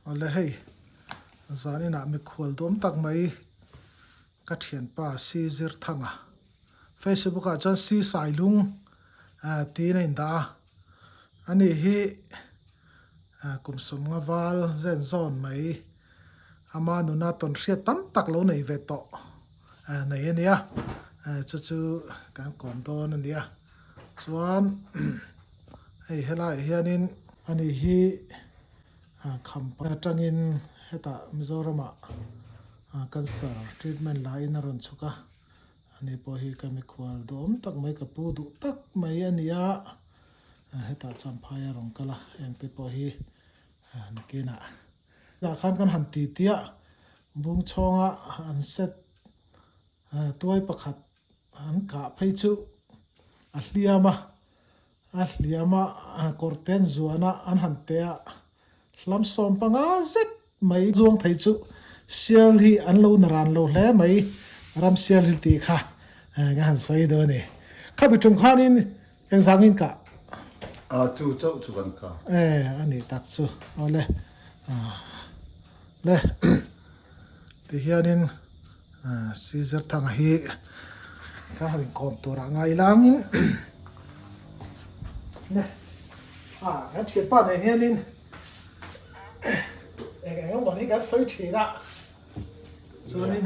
ole hei zani na mi khwal dom tak mai ka thian pa si zir thanga Facebook a chan si sailung ti na inda ani hi kumsum nga wal zen zon mai ama nuna ton hriat tam tak lo nei ve to nei ania chu kan kom don ania chuan hei helai hianin ani hi khampa tangin heta Mizoram cancer treatment lai na ron chuka ani po hi kami khwal dom tak mai ka pu du tak mai ania heta champhaya rong kala engte po hi nakina la khan kan han ti tia bung chonga an set tuai pakhat an ka phei chu a hliama korten zuana an han te hlam som panga zet mai zuang thei chu sial hi an lo naran lo hle mai ram sial hi ti kha nga han sai do ni kha bi tum khanin eng zangin ka chu chau chu kan ka ani tak chu ole le ti hianin Caesar thang hi ka harin kom to ra ngai langin ne kan thiet pa ne hianin engam bani kan soi thina chuanin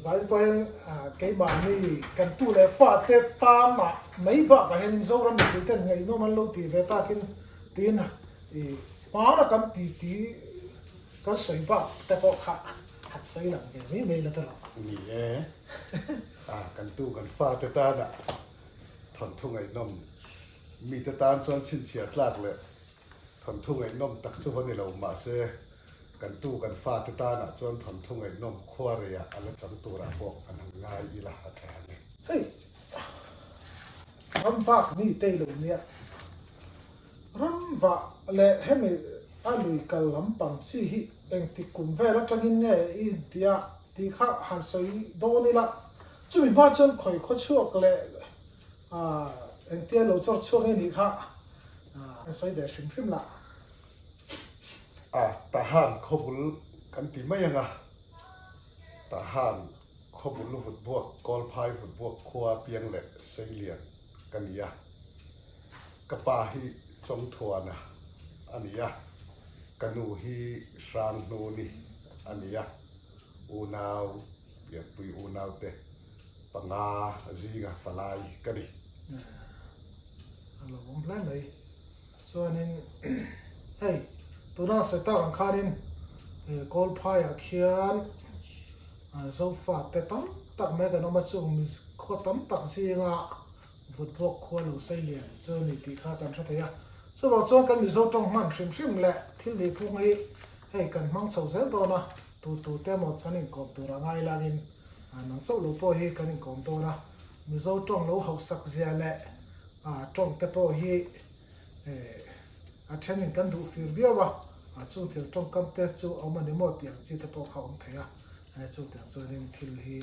zai pai cái bà này cần tu le fa te ta mà mấy bà cái hình dâu ram thì tên ngày nó man lâu thì về ta kinh tiền mà nó cần tí có sấy bà ta có khá hạt sấy lắm cái mấy là thế nào nhỉ kan tu kan fa te ta na thon thu ngai nom mi te tan chon chin chia tlak le thon thu ngai nom tak chu honi lo ma se kan tu kan fa te ta na chon thon thu ngai nom khwa re ya ala chang tu ra bok an ngai ila ha tha ne hey ram va ni te lo nia ram va le hemi alui kal lam pang chi hi eng ti kum ve la tangin nge in tia ti kha han soi do ni la chu mi ba chon khoi kho chuak le eng tia lo chor chuak ni kha soi de shim la ta han khobul kan ti mai anga ta han khobul lu hut buak kol phai hut buak khwa piang le seilian kania kapa hi chong thuana ania kanu hi sang no ni ania unaw ya pui unaw te panga zinga falai kani alo bom plan mai chuanin hey tuna se ta ang kharin kol phai a khian zo fa te tam tak me ka no ma chung mi kho tam tak zinga vut bok kho lo sai lian chu ni ti kha kan tha ya chu ba chuan kan mi zo tong man hrim le thil le phung hi hei kan mang chho zel do na tu te mo kan in kom tu ra ngai langin nang chau lo po hi kan in kom to na mi zo tong lo hau sak zia le tong te po hi then in kan du fir via wa chu tel tong kam te chu omani mo tiang chi te po khawm theya chu te chuanin thil hi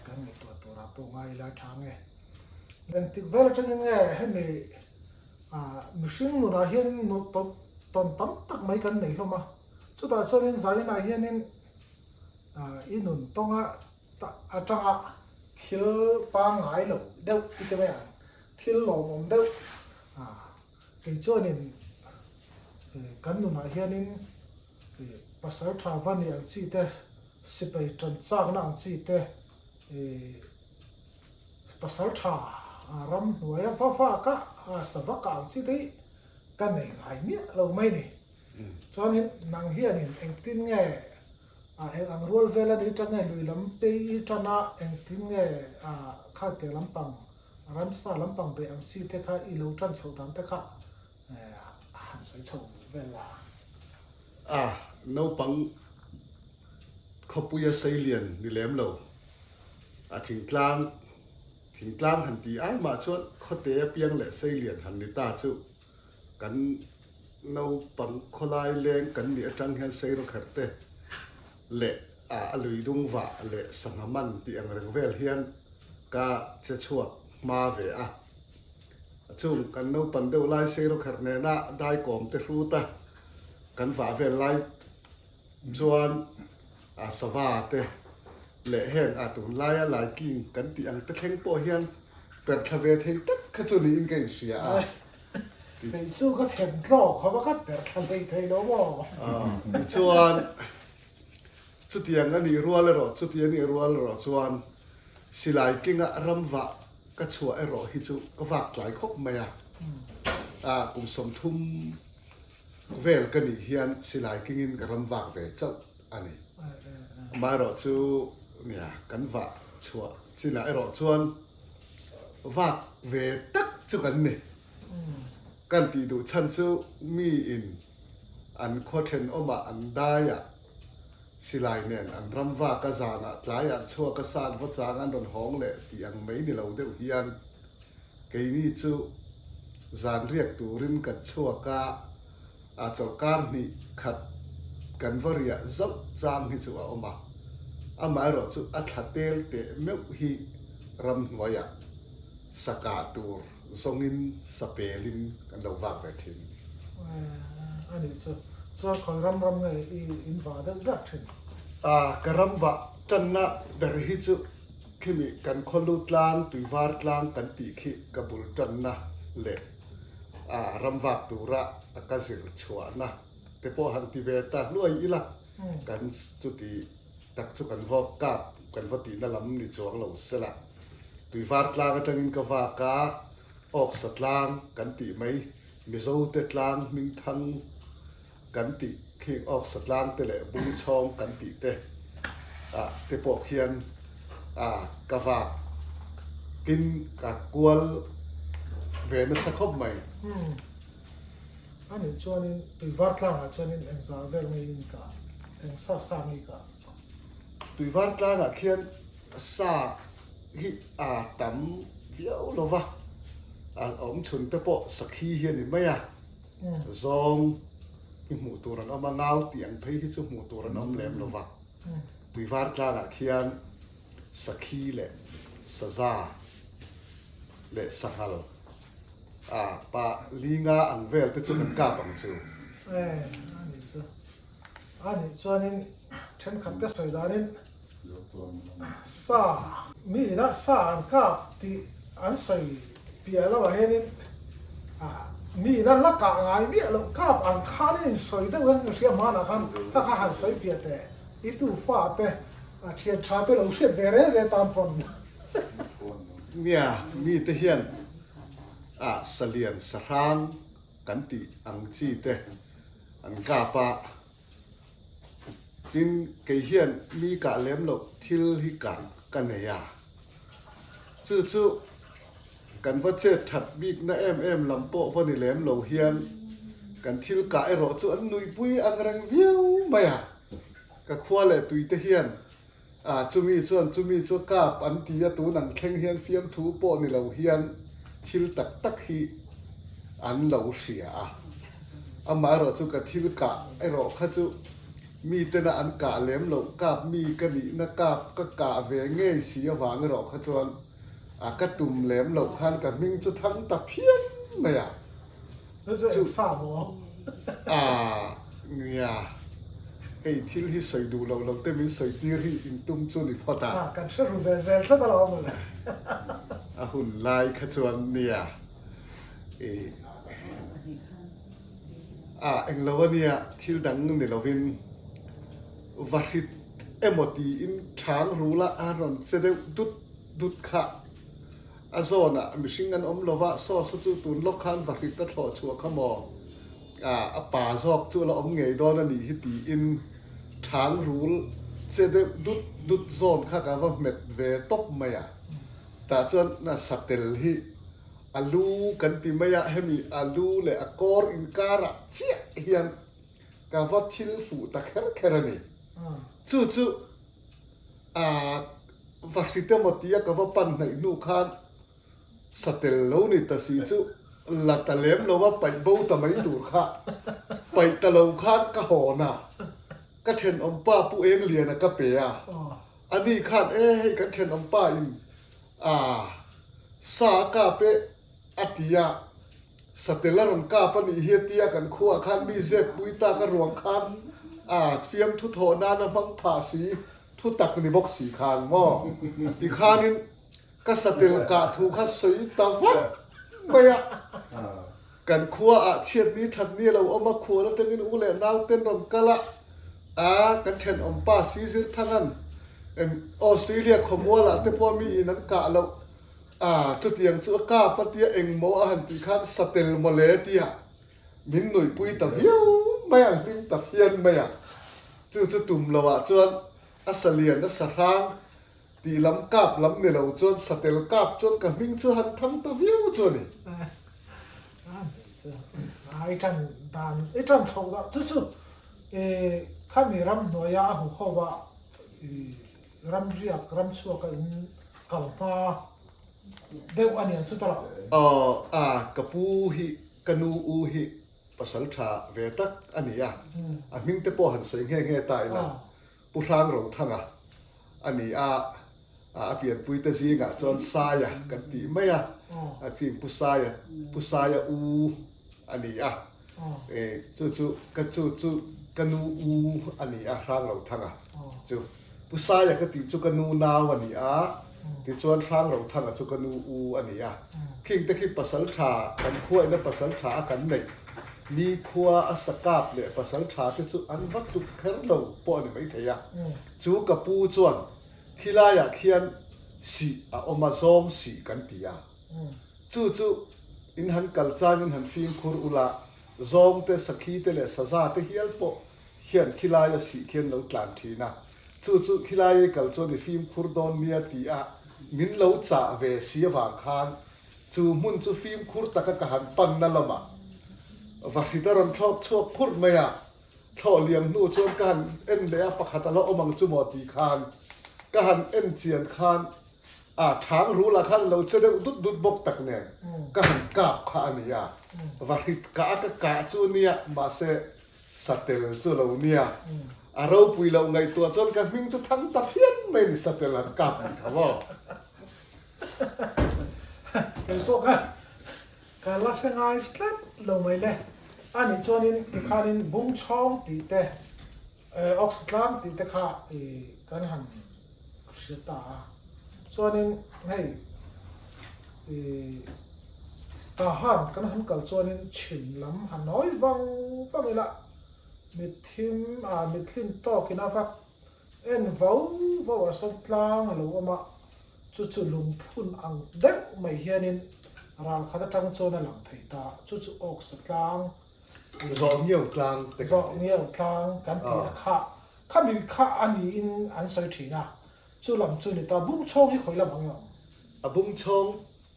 kan ni to ra po ngai la thange ben tik vel tang nge hemi machine nu na hian no ton tam tak mai kan nei hloma chu ta chuanin zalina hianin inun tonga atanga thil pa ngai lo deuh ti te mai thil lo mom deuh ke chuanin kan nu na hianin pasal travan yang chi te sipai tran chak na chi te pasal tha ram nuaya fa ka sava ka chi te kan nei hai mi lo mai ni chuanin nang hianin engtin nge ang rol vela di tang nge lui lam te I tana engtin nge kha te lampang ram sa lampang be ang chi te kha I lo tran chho dan te kha han sai chho vela no pang khopuya seilian ni lem lo thing tlang han ti ai ma chuan khote piang le seilian han ni ta chu kan no pang kholai leng kan ni atang han sei ro kharte le alui dung wa le sangaman ti ang reng vel hian ka che chuak ma ve chung kan no pan deuh lai sei ro khat ne na dai kom te hru ta กันว่าเวลไลจวนสวาเตเละแห้งตุนไล่หลายกิ่งกันตีอังตะเข่งโปเฮียนเปิดทะเวทให้ตักขจุนีอินเกเสียไปสู้ก็เห็นโลกเขาว่าก็เปิดทะเลไทยแล้วว่าจวนจุดยังอันนี้รัวเลยหรอจุดยังนี่รัวเลยหรอจวนสิลายกิ่งรำวะก็ชัวไอหรอฮิจุก็วักหลายคบไหมกุมสมทุมเวลกันนี่เฮียนสิลายกิ่งกับรำวะเวเจ้าอันนี้มาหรอจูเนี่ยกันวะชัวสิลายหรอจวนวักเวตักจุกันนี่กันตีดูฉันจูมีอินอันโคเทนออกมาอันได้อะสิลายเนี่ยอันรำว่ากระจานะหลายอันชั่วกระสานวัจางอันโดนห้องเลยที่ยังไม่นี่เราเดือดเฮียนเกี่ยนี่จูจานเรียกตูริมกัดชั่วกาอาจจะการนี่ขัดกันวรียจับจางให้จูออกมาอามาเราจูอัฐเตลเตะเมื่อฮีรำหัวยสกาตูทรงอินสเปลินกันเราวักแบบทิ้งอันนี้จะคอยรำไงอินฟาเดอร์ดักทิ้งกระรำวะจันนะเบอร์ฮิจุขิมิกันคนลุตลางตุยวาร์ตลางกันตีขิกบุลจันนะเละรำวะตุระกสิรชัวนะแต่พอหันติเวตาลุยอีละกันจุติตักจุกันวอกกับกันวตินั่นลำนิจวงเราเสละตุยวาร์ตลางจังอินกวากาออกสัตลางกันตีไม่มิโซเตตลางมิงทังกันติเคียงออกสัตลางเตเละบุญชองกันติเตเตปอกเฮียนกะวากกินกะกวลเวนสักคบใหม่อันนี้ชวนตุยวาร์ตลางชวนเอ็งซาเวลไม่อินกาเอ็งซาไม่กาตุยวาร์ตลางเคียนซาฮิตั้มเวียวโลวะอมชุนเตปอสักขี้เฮียนนี่ไหมซองหมูตัวนั้นเอามาเงาเตียงพี่ที่จะหมูตัวนั้นเอาแหลมโลวะตุยวาร์ตลางเคียนสักขี้เละสซาเละสักฮัลปะลีงาอังเวลที่จะมันกาบังจูอันนี้ชวนฉันขัดแต่สวยดานินซามีนะซาอันกาที่อันสวยเปียแล้วว่าเห็นมีนั่นละกะไงมีแล้วกาบอันข้านี่สวยแต่ว่าเรียมานะคันถ้าข้าหันสวยเปียแต่อีตูฟ้าแต่เทียนชาแต่เราเรียนเวรเรตามปนเนี่ยมีแต่เฮียนเสลียนสรางกันติอังจีเตอันกาปะกินเกยเฮียนมีกะเล็มหลบทิลฮิกันเนียจู่กันว่าเจ็ดถัดบีกนะเอ็มลำโปะวันนี้เล็มหลบเฮียนกันทิลกะไอโรจู่อันนุยปุยอังรังวิวไม่กะขวาเลยตุยเตเฮียนจุมีส่วนกาบอันตีตูนังแข่งเฮียนเฟียมถูโปะนี่เราเฮียนทิลตักฮีอันเราเสียมาเราจู่กับทิลกะไอโรข้าจู่มีแต่ละอันกะเล็มหลงกาบมีกันนี่นักกาบก็กะเวงเงยเสียวางหรอกขจรกระตุ่มแหลมหลงคันกับมิงจะทั้งตะเพียนไม่แล้วจะสาบเนี่ยไอ้ที่ที่ใส่ดูเราเต็มมีใส่ตีรีอินตุ้มจุนิพอตากันเชื่อรูเบเซลตลอดเลยหุ่นลายขจรเนี่ยเอ็งเราเนี่ยที่ดังเนี่ยเราเป็นวัดเอโมตีอินช้างรู้ละรอนเสด็จดุดขะโซน่ะมิชิงันลวะซอสุจุตุนลกขันวัดตัดหล่อชัวขมอป่าซอกชัวละเงยดอนนี่ฮิตีอินช้างรู้เสด็จดุดโซนข้ากับว่าเม็ดเวตบไม่แต่จนน่ะสัตเตลฮิอาลูกันติมายะเฮมีอาลูเลอกอร์อินการะเจี๊ยเฮียนกาวัดทิลฟูตะแคร์นี่จู่วัคซีนหมดที่กาวัดปันในนูคานสเตลโลนี่ตัดสิจู่ลัดตะเล็มเราว่าไปบูตะไม่ดูค่ะไปตะลงคานก็หอน่ะก็เทนอมป้าผู้เองเลียนะก็เปียอันนี้คานให้กันเทนอมป้าอินสากาเปอติยา สเตลลารอนกาปนิเฮียเตียกันขัวคันมีเซปุยตากระรวงคันเฟียมทุโถนานะบังภาษีทุตักนิบกสีคานหม้อที่คานินก็สเตลกาถูกขัดสีตาวัดไม่อะกันขัวเชียดนี้ทัดนี้เราเอามาขัวแล้วจะกินอุเลนาวเต้นรอนกะละกันเช่นอมป้าซีซิร์ทั้งนั้นออสเตรเลียขโมยละแต่พอมีนักกะเราจุดยังสุกาปฏิเองโมหันติขันสเตลโมเลติยมินหนุ่ยปุยตะเวียวไม่อยากลิงตะเพียนไม่อยากจุดตุ่มเราจวนอัสเลียนนัสรางตีลำกาบลำเนี่ยเราจวนสเตลกาบจวนกับมิงจวนหันทั้งตะเวียวจวนนี่ไอ้จันดานไอ้จันชงละจุดข้ามีรำหน่วยหัวเขาว่ารำเรียกรำชัวกันกัลมาเดี๋ยวอันนี้จุดละกระปูหิกนูอูหิภาษาชาเวตักอันนี้มิงเตปอหันเสียงแง่ๆตายละผู้ทางเราทั้งอันนี้เปลี่ยนปุยตะซีกจนสายกันตีไม่ทีมผู้สายอูอันนี้จุกนูอูอันนี้ทางเราทั้งจุผู้สายกันตีจุกนูนาวอันนี้ที่ชวนทางเราทั้งจุกนูอูอันนี้คิงตะคิภาษาชากันขั้วนั่นภาษาชากันเนี่ยมีขั้วอสกาบเลยภาษาชาที่จุอันวัตถุแค่เราปอนี่ไม่เทียจุกับปูจวนขี้ลายเขียนสีอมาซองสีกันตีจุอินหันกัลจานอินหันฟิล์มคูรุลาซองเตสกีเตเลสซาเตเฮียลปอเขียนขี้ลายสีเขียนเรากลางทีนะจุขี้ลายกัลจวนฟิล์มคูรดอนเนียตีมินเราจ่าเวสีวางคานมุนฟิล์มคูรตะกะหันปันนั่นละมาวัคซีนตอนชอบชอบพูดไม่ชอบเลี้ยงนู่นชวนกันเลี้ยปะขัดละอมังจุมอตีคานกันเจียนคานทางรู้ละคันเราจะได้ดุดบกตักเนี่ยกันกาบขานเนี่ยวัคซีนกะจูเนี่ยมาเสสเตลจูเราเนี่ยเราปุยเราไงตัวจนกันมิงจะทั้งตะเพียนไม่สเตลกาบครับว่าเป็นพวกการรักงานกันลงไม่เลยอันนี้ชวนนี้ที่ข้านี้บุ้งช่องตีเตะออกสตาร์ตีเตะข้ากันหันเสียตาชวนนี้ให้ทหารกันหันกัลชวนนี้ชิมล้ำหันน้อยฟังนี่ละมิดทิมมิดทิมโตกินฟักว้าวสักลางหรือว่ามาจุลุงพุ่นอังเด็กไม่เฮียนินรัลขัดจังโจนั่นหลังไทยตาออกสกลางสองเงี้ยวกลางกันตีข้ามีข้าอันนี้อันสวยทีนะลำนี่ตาบุ้งช่องให้คอยลำบางอย่างบุ้งช่อง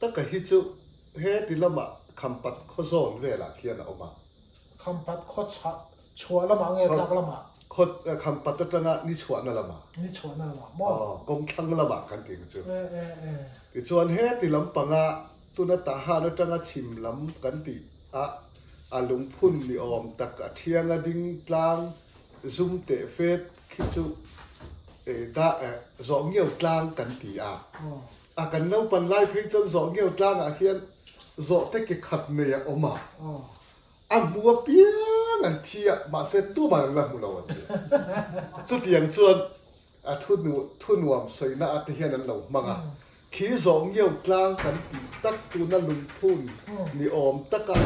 ตั้งแต่ฮิจุเฮติละมาคำปัดข้อโซนเวลาเขียนออกมาคำปัดข้อชัวละบางอย่างกละมาคำปัดตั้งนี่ชัวนั่นละมานี่ชัวนั่นละมากงทั้งละมากันติงจุที่ชวนเฮติลำปังตุนตาหาตั้งชิมลำกันติลุงพุ่นนี่อมตะกะเทียงดิ่งกลางซุ่มเตะเฟสคิดจุสองเงี้ยวกลางกันตีกันเน่าปันไล่เพียงจนสองเงี้ยวกลางเขียนโจเตะขัดเนียออกมามัวเปียงันเทียมาเสร็จตัวมันละมุนวันจุดอย่างจวนทุนวมใส่หน้าเทียนั้นเรามังขี้สองเงี้ยวกลางกันตีตักตัวนั่นลุงพุ่นนี่อมตะกัน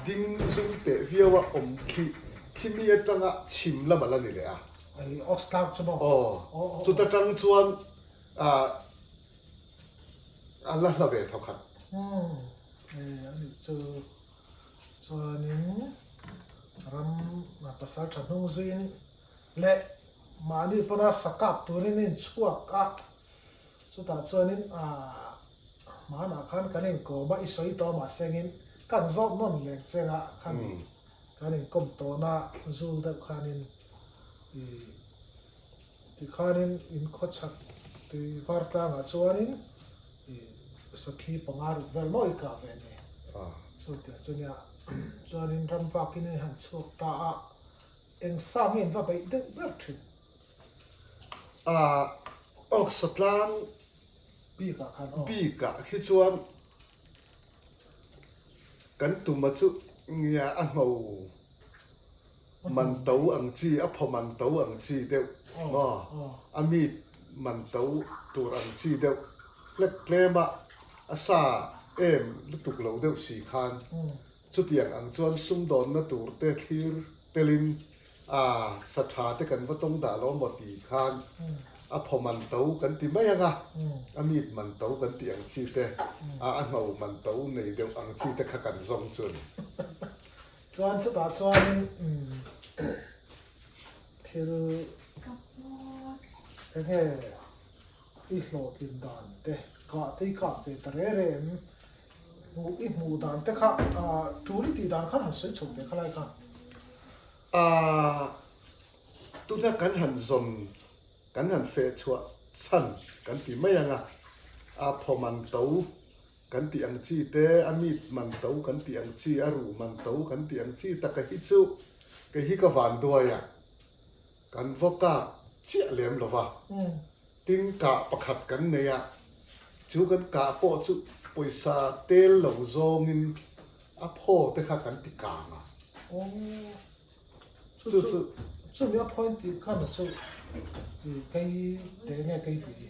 ดิ้งซุ่มเตะเวียวอมขี้ที่มีจังชิมละมันละนี่เลยไอ้ออกสตาร์ใช่ไหมจุดจังจวนอันละละเวทเขาขัดอันนี้จวนนี้รำมาภาษาไทยนุ่งจีนเละมานี่พนักสกัดตัวนี้ชั่วสุดท้ายจวนนี้มาหน้าขันกันนี่ก็ไม่ใช่ตัวมาเสียงกันจอบนั่นแหละเสียงขันนี่ก้มตัวน่ะจูดขันนี่ที่ขันนี่อินโคชักที่ฟาร์ตังจวนนี้สักทีปังอารุเวลน้อยกาเวนี่สุดท้ายจวนนี้รำฟักนี่หันชั่วตาเอ็งสร้างเงินว่าไปเด็กเบิดถึงออกสตาง ปีกะคันปีกะคิดชวน กันตุมาจุเนี่ยอันเอามันเตาอังจีอ่ะพอมันเตาอังจีเดียวอ๋ออามีมันเตาตัวอังจีเดียวเล็กเล็กมาอาซาลูกตุกเหลาเดียวสี่คันชุดอย่างอังจวนซุ่มโดนนะตัวเตทีร์เตลินสถาเตกันว่าต้องด่าล้อหมดตีคันพอมันเตากันตีไม่ยังอามีมันเตากันตีอังจีเตอันเอามันเตาในเดียวอังจีเตขักันซองจนจวนชุดจวนที่แค่อีโหลดลินดานเตะก็ที่ก็เวทเร่มหมูดานเตะค่ะจูริตีดานขันหันสวยชมเตะขลายกันตัวนี้กันหันซนกันหันเฟชัวชันกันตีไม่ยังพอมันเตากันตีอังจีเตอามีดมันเตากันตีอังจีอารูมันเตากันตีอังจีตะกะฮิจูกะฮิกะวานด้วยกันวกาเจียเหลี่ยมหรอวะติ้งกะประคัดกันเนี่ยจูกันกะโปจูปุยซาเตลหลงโซงินพ่อเตะขักันติกางจูมีพอยต์ที่ขันจูไก่เตะเนี่ย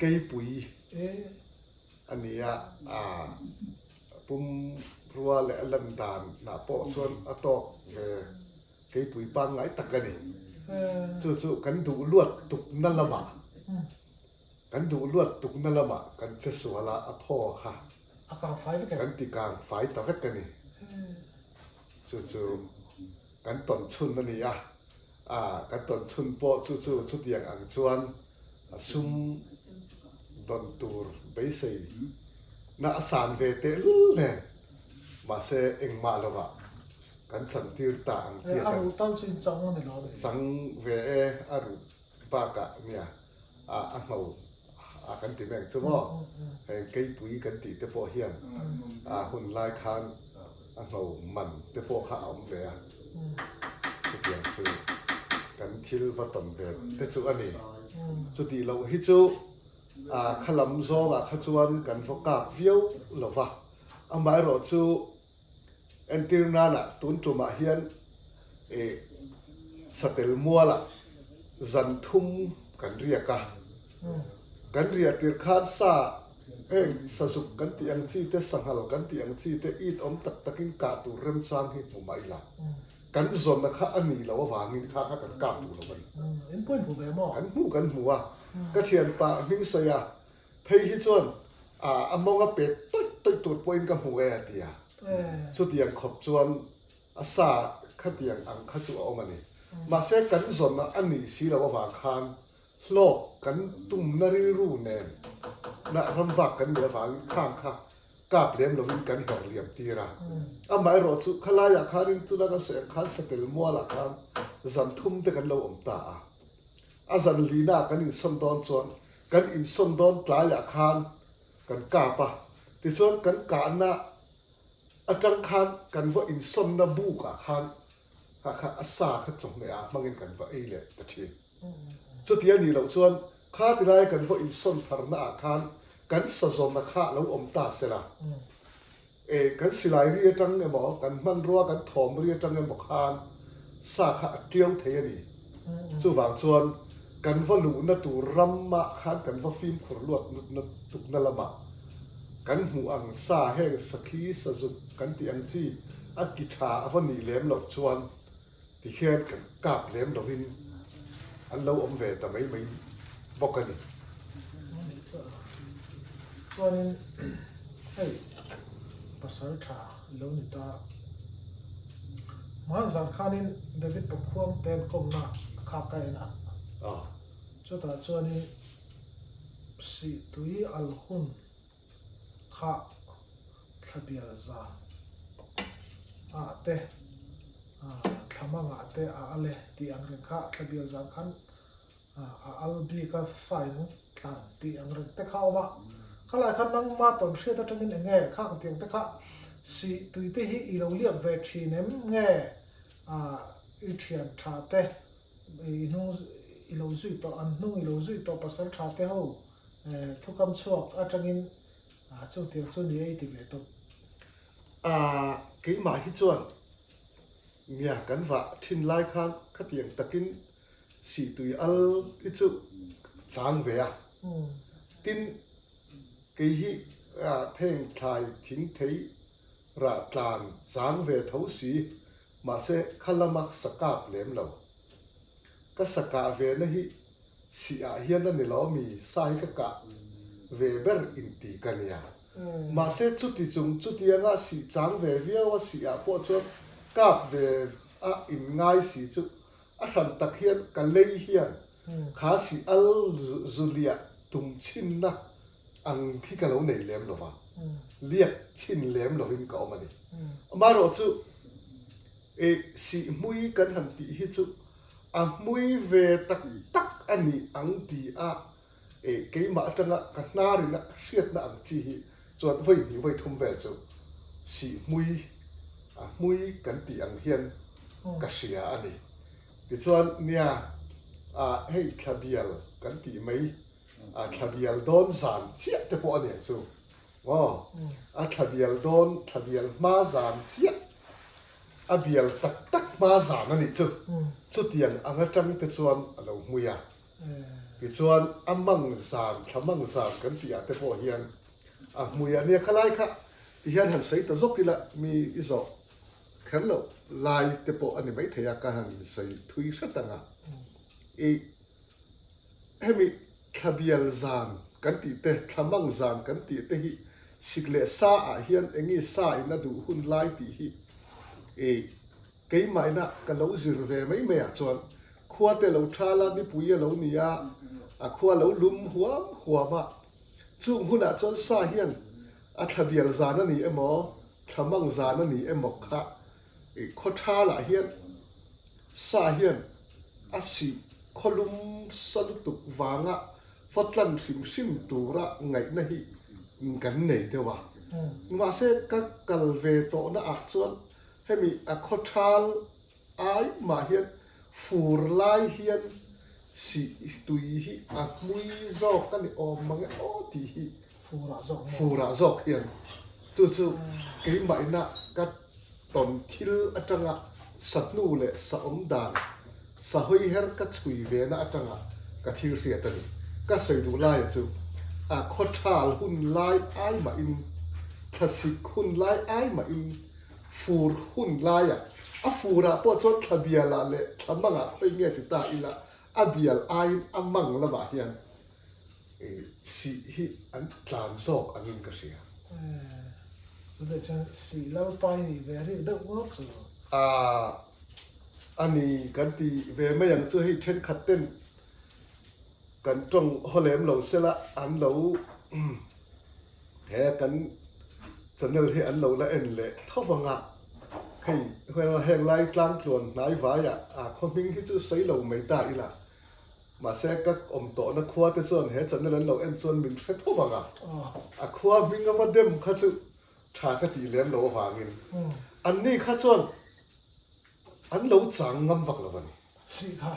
ไก่ปุยอันนี้ปุ่มรัวและลันดานน่ะโปส่วนอตอกไก่ปุยปังไงตะกันนี่จู่กันดูลวดตุกนั่นละมากันดูลวดตุกนั่นละมากันจะสวละพ่อค่ะกันติกางไฟตะเวกันนี่จู่กันตอนชุนนั่นนี่กันตอนชุนโปจู่ชุดอย่างอังจวนซุ่มดอนตูร์ไปใส่น่าสานเวเตลุเลยมาเสเอ็งมาแล้วว่ากันสันติร์ตาอังเตียกันตั้งชื่อจังนี่เราจังเวอารุปากะเนี่ยอันเอากันติแมงชั่วโมงเฮ้ยไก่ปุยกันติเตปอเฮียนหุ่นลายคานอันเอามันเตปอข้าวเวสุดอย่างสุดกันทิลวัตตนเวเตจุอันนี้จุดที่เราฮิจูขลังโซ่ขจวนกันฟกักวิวหรอวะอันหมายรอจูเอ็นติร์นานะตุนจุมาเฮียนสเตลมัวละจันทุมกันเรียกกันเรียกติร์คาดซาสสุกกันตีอังจีเตสังหารกันตีอังจีเตอีดอมตักกินกาตูเริ่มจางให้ผมไม่ละกันจนนะคะอันนี้เราว่าวางินข้ากันกาตูเรากันเอ็นปุ่นผู้เวมอกันหัวก็เทียนป่ามิงเสียเพย์ฮิจวนอันมองว่าเป็ดตุ้ยตัวป่วยกับหัวเดียสุดอย่างขบจวนซาขัดอย่างอังขัดจูเอามันนี่มาเสกันจนอันนี้สิเราว่าวางคานโลกกันตุ้มนาริรูเนนน่ะรำวักกันเดี๋ยววางข้างค่ะกาบเลี้ยมเราวิ่งกันหองเหลี่ยมตีระหมายรอจุขลายคารินตุนักเสียขันสเตลมัวละคันจันทุ่มเด็กันเราอมตาจันลีน่ากันอินสมดอนจวนกันอินสมดอนกลายคานกันกาปะที่จวนกันกานะจังคานกันว่าอินสมนาบูกคานค่ะอาซาขัดจงเนี่ยมังเงินกันว่าเอเล่ตะทีจุดที่นี้เราจวนข้าที่ไรกันว่าอินสมทารนาคานกันสะสมข้าเราอมตาเสละกันสิไลเรียจังเงบอกกันมันรัวกันถมเรียจังเงบอกคานสาขาเดียวเทียนี่จู่บางส่วนกันว่าหลูนตูรำมาคานกันว่าฟิล์มขรลวดนตุกนละมากันหูอังซาแห้งสกีสะจุกันตีอังจีอักกิชาวันนี้เลี้ยมหลอกชวนที่เขียนกันกาบเลี้ยมหลอกวินอันเราอมเวแต่ไม่บอกกันนี่ส่วนเฮ้ยภาษาชาเรานี่ตามาจากข้านี่เดวิดปกควงเต็นกงน่ะข้าไก่น่ะจุดส่วนนี้สิตุยอัลฮุนข้าขบียลซาเตขมังเตอะไรที่อังกฤษข้าขบียลซาขันอัลดีก็ใส่นึงขันที่อังกฤษเตเข้ามาข้าหลายขันนั่งมาตอนเชื่อตั้งแต่เงี้ยข้างเตียงเตข้าสิตุยเตฮีอีเราเรียกเวทีเนมเงี้ยอีเทียนชาเตอีนู้อีเราจุยต่ออันนู้อีเราจุยต่อภาษาชาเตหูทุกคำชวกอาจจะกินจุดเดียวจุดนี้ไอ้ที่เวท cái mà hi chuan nia kan va thin lai khan khatiang takin si tui al hi chu chang ve a tin cái hi theng thai thing thei ra tlan chang ve tho si ma se khalamak sakap lem lo ka saka ve na hi si a hian na ni lo mi sai ka ve ber in ti kania mà sẽ chút thì chúng chút thì nga sĩ trắng về việc và sĩ à bộ cho cáp về in ngay sĩ chút thằng đặc hiện cái lấy hiện khá sĩ al Julia tung chin na ăn khi cái lâu này lém rồi liệt chin lém rồi vinh cậu mà đi mà rồi chút sĩ mũi cần hẳn tí hết chút mũi về tắc anh ăn tí cái mà trong cái na rồi na siết na ăn chi chuan voi thum ve chu si mui kan ti ang hian ka sia ani ti chuan nia hei thlabial kan ti mai thlabial don zan chia te po ani chu thlabial don thlabial ma zan chia bial tak ma zan ani chu tiang anga tang te chuan alo muya ti chuan amang zan thlamang zan kan ti te po hian mùi anh em khai lại khá thì hiện hành xây tao dốc đi là mi iso khẩn lộ lại tiếp bộ anh em mấy thầy cả hành xây thui rất tăng em mi khabial zan kan ti te thamang zan kan ti te hi sikle sa hian engi sa ina du hun lai ti hi cái mai na ka lo zir ve mai me a chuan khua te lo thala ni puya lo nia khua lo lum huwa ma chung huna chon sa hian thlabial zan ani emo thamang zan ani emo kha kho thala hian sa hian si kholum salutuk wanga fatlan sim tura ngai na hi kan nei te wa ma se ka kalve to na a chuan hemi kho thal ai ma hian fur lai hian si tui hi mui zo kan ni om mang ti hi fura zok hian chu cái mai na ka ton thil atanga satnu le sa om dan sa hoi her ka chui ve na atanga ka thil ria tani ka sei du lai chu kho thal hun lai ai ma in thasik hun lai ai ma in fur hun lai fura po chon thabiala le thamanga khoi nge ti ta ila abial ai amang la ba hian si hi an tlan zok angin ka sia so that si lau pai ni very the work so ani kan ti ve mai yang chu hi then khaten kan tong holem lo sela an lo he kan channel he an lo la en le thawanga khai hwel heng lai tlang tlon nai wa ya khoming hi chu sei lo mai ta ila mà sẽ các ông tổ nó khoa tới xuân hết trận nó lâu em xuân mình phải thua vào khoa mình ngắm đêm khát sự trả cái tỷ lệ lâu vàng in anh này khát xuân anh lâu trắng ngâm vật là vậy si kha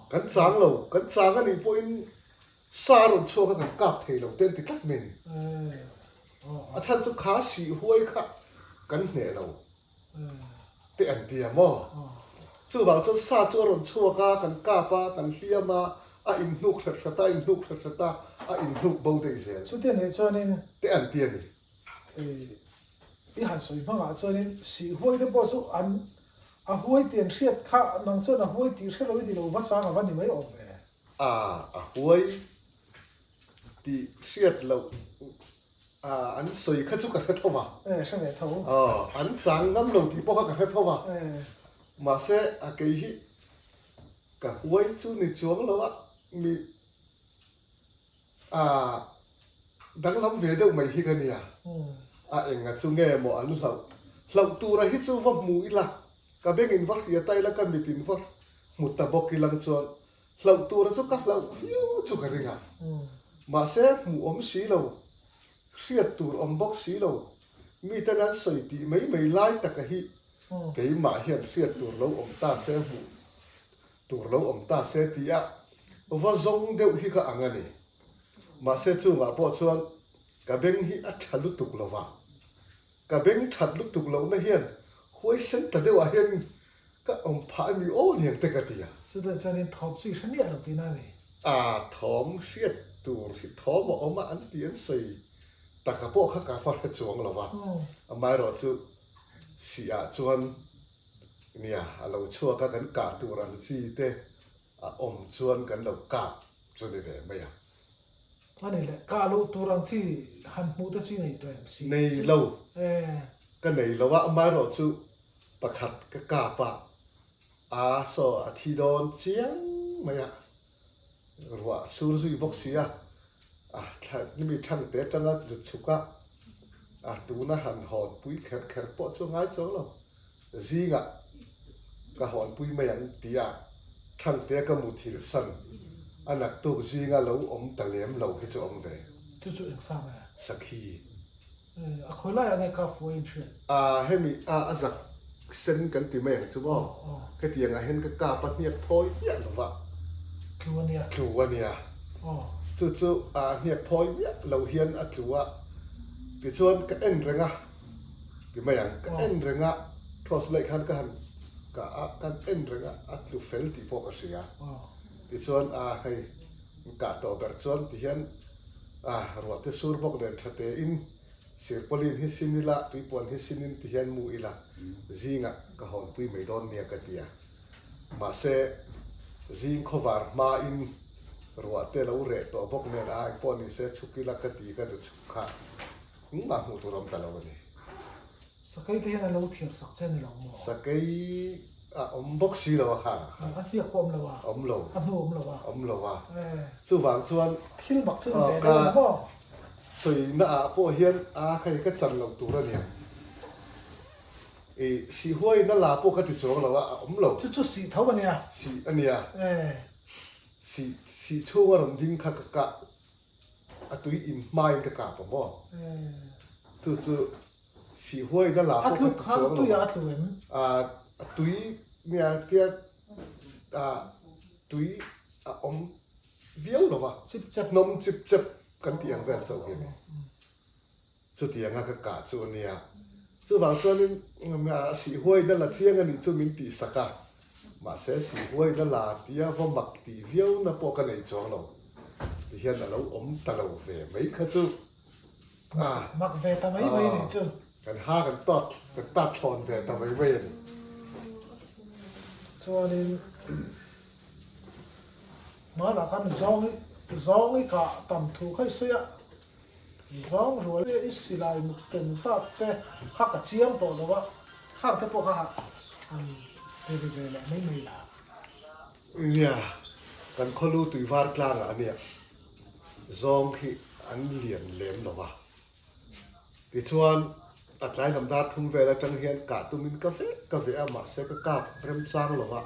cái trắng lâu cái trắng cái này point xa rồi cho cái cặp thầy lâu tên thì cắt mình chân cho khá xì huay khá cái nẻ lâu thì anh tiệm mà chú bảo cho sa cho rồi chua ca cần ca pa cần lia ma in nục thật ta in nục thật ta in nục bao đây gì chú tiền này cho nên để ăn tiền đi hàn soi mà cho nên sĩ huay đấy bao chú ăn huay tiền siết khá năng cho là huay tiền siết rồi thì lâu vắt sáng mà vẫn mấy ổn về huay thì siết lâu ăn soi khát chú cả hết thâu vào sao vậy thâu ăn sáng ngâm lâu thì bao cả hết thâu vào mà sẽ cái hi cả huay chú này chuông lâu mi đang làm về đâu mày hi cái này em chú nghe một anh lâu tu ra hít chú vấp mũi là cả bên in vấp phía tay là cả bị tin vấp một tập bọc kỳ lăng chuột lâu tu ra chú các lâu phiêu chú cái này mà sẽ mũ ống xí lâu siết tu ống bọc xí lâu mi ta đang sợi tí mấy lai ta cái hi cái mà hiện siết tu lâu ông ta sẽ mũ tu lâu ông ta sẽ tí và giống đều hi cả anh này mà sẽ chú mà bỏ chuột cả bên hi ắt halu tục lâu vào ka beng that lu tuk lo na hian huai sen ta dewa hian ka pha mi o niang te ka tia 这个叫你逃不去什么样的那里？ thom hriat tur hi thom oma an tian sei taka po kha ka fa chuang lo wa 嗯， amai ro chu si a chuan nia alo chua ka kan ka tur an chi te chuan kan lo ka chu ni ve mai 那你嘞，假如突然去喊木的去那对，是。 nei lo 哎， ka nei lo wa amai ro chu pakhat ka ka pa so a thi don chiang mai a ruwa sur sui bok sia ni mi thang te tanga chu chuka tu na han hon pui kher kher po chu ngai chong lo zinga ka hon pui mai an tia thang te ka mu thil san anak tu zinga lo ta lem lo hi chu om ve 就是影上哎， sakhi 回来那个福音去。 hemi azak sen kan ti mai ang chu bo 哦， ka tianga hen ka ka pa niak phoi ya lo wa 给我你啊。 tluwa nia 哦， chu niak phoi ya lo hian a tluwa ti chuan ka en renga ti mai ang ka en renga thos lai khan ka han kan en renga a tlu fel ti po ka sia 哦， ti chuan hei ka to ber chuan ti hian ruwa te sur bok len thate in sir polin hi sinila tui pon hi sinin ti hian mu ila zinga ka hon pui mai don nia ka tia ma se zing khovar ma in ruwa te lo re to bok nen pon ni se chukila ka ti ka chu chukha ma mu tu rom ta lo ni 是可以这些楼梯上真的了么？ sakai om bok si lo kha 啊，这光了吧？ om lo 啊，我们了吧？ om lo wa 哎， chu wang chuan 听把这个来了么？ soi na po hian khai ka chan lo tur ania si huai na la po ka ti chong lo om lo 就洗头吧你啊？ si ania 哎， si chunga ram ding kha ka atui in mai ka ka pa mo 哎， chu si huai na la 啊， po 就 ka ti 看 chong 对 lo 啊，对人， atui nia tia tui om viau lo wa 这这， nom chip chip kan tiang vel chau hi ni chu tianga ka ka chu nia chu wang chuan in si huai na la chiang ani chu min ti saka ma se si huai na la tia vo mak ti viau na po ka nei chong lo ti hian alo om ta lo ve mai kha chu 马个费他们以为你就， kan ha kan ta thon ve ta mai ve ni 说你，马那看装一个当土开水啊，装说这一时来跟上的，哈个酱多的话，哈个不哈，对对对了，没了。 nia kan kholu tui var tlang ania zong khi an lian lem lo wa ti chuan atlai lam da thum ve la tang hian ka tumin ka ve ama se ka kap rem chang lo wa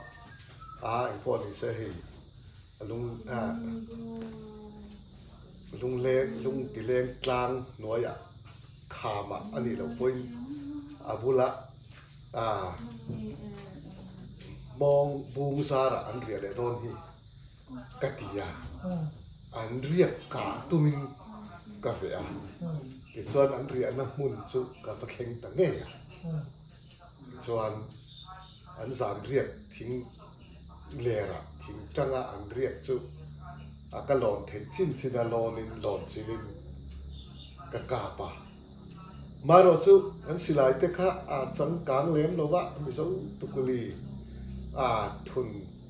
in po ni se hi lung ti leng tlang noya khama ani lo point abula mong bung sara an ria le don hi katia 嗯 an ria ka tumin ka ve a 嗯 ti chuan an ria na mun chu ka pa thleng ta nge a 嗯 chuan an zan riak thing lera thing tanga an riak chu ka lon thei chin a lon chilin ka ka pa maro chu an silai te kha chang kang lem lo wa mi zo tukuli thun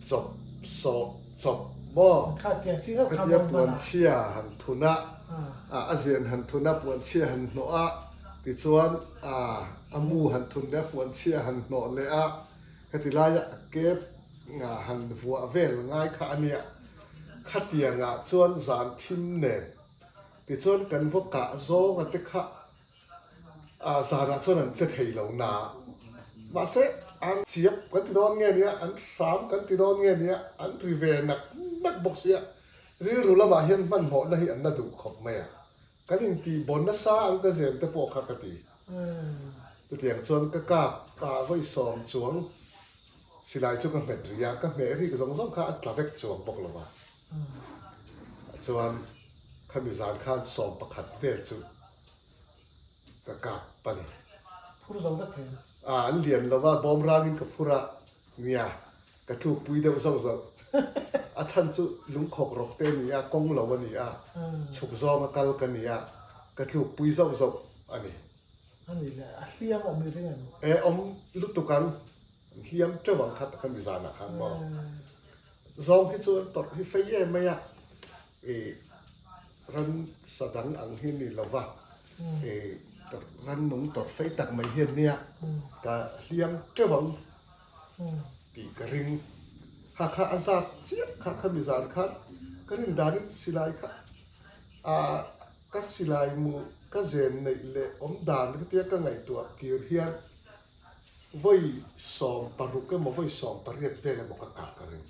chop so chop mo 看电视个 ka 看 tia 不 puan 嘛？ chia han thuna 啊， azian han thuna puan chia han no a ti chuan amu han thun le puan chia han no le a ka ti la ya ke han vua vel ngai kha ania khatia nga chuan zan thim ne ti chuan kan vo ka zo nga te kha zana chuan an che thei lo na ma se an chiap kan ti don nge nia an ram kan ti don nge nia an ri ve nak box ya ri ru lama hian man ho na hi an na du khop mai a kanin ti bon na sa ang ka zen te po kha ka ti 嗯， tu tiang chuan ka ka voi som chuang silai chu ka met ria ka me ri ka zong zong kha atla vek chuang bok lo wa 嗯， chuan khami zan khan som pakhat vel chu ka pani phur zo vek them an lian lawa bom rangin ka phura nia ka thu pui deuh zo zo a chan chu lung khok rok te nia kong lo ani a chuk zong a kal ka nia ka thu pui zo zo ani ani le a hliam om ring an e om lutukan hiam tewang khat kan mi zana khan bo zong hi chu tor hi fei e maya e ran sadang ang hin ni lawa e ran mong tor fei tak mai hian nia ka hiam tewang ti ka ring kha azat chi kha mi zan kha ka rin darin silai kha a ka silai mu ka zen nei le om dan ka tia ka ngai tu kir hian voi som paru ka mo voi som pariat vele mo ka rin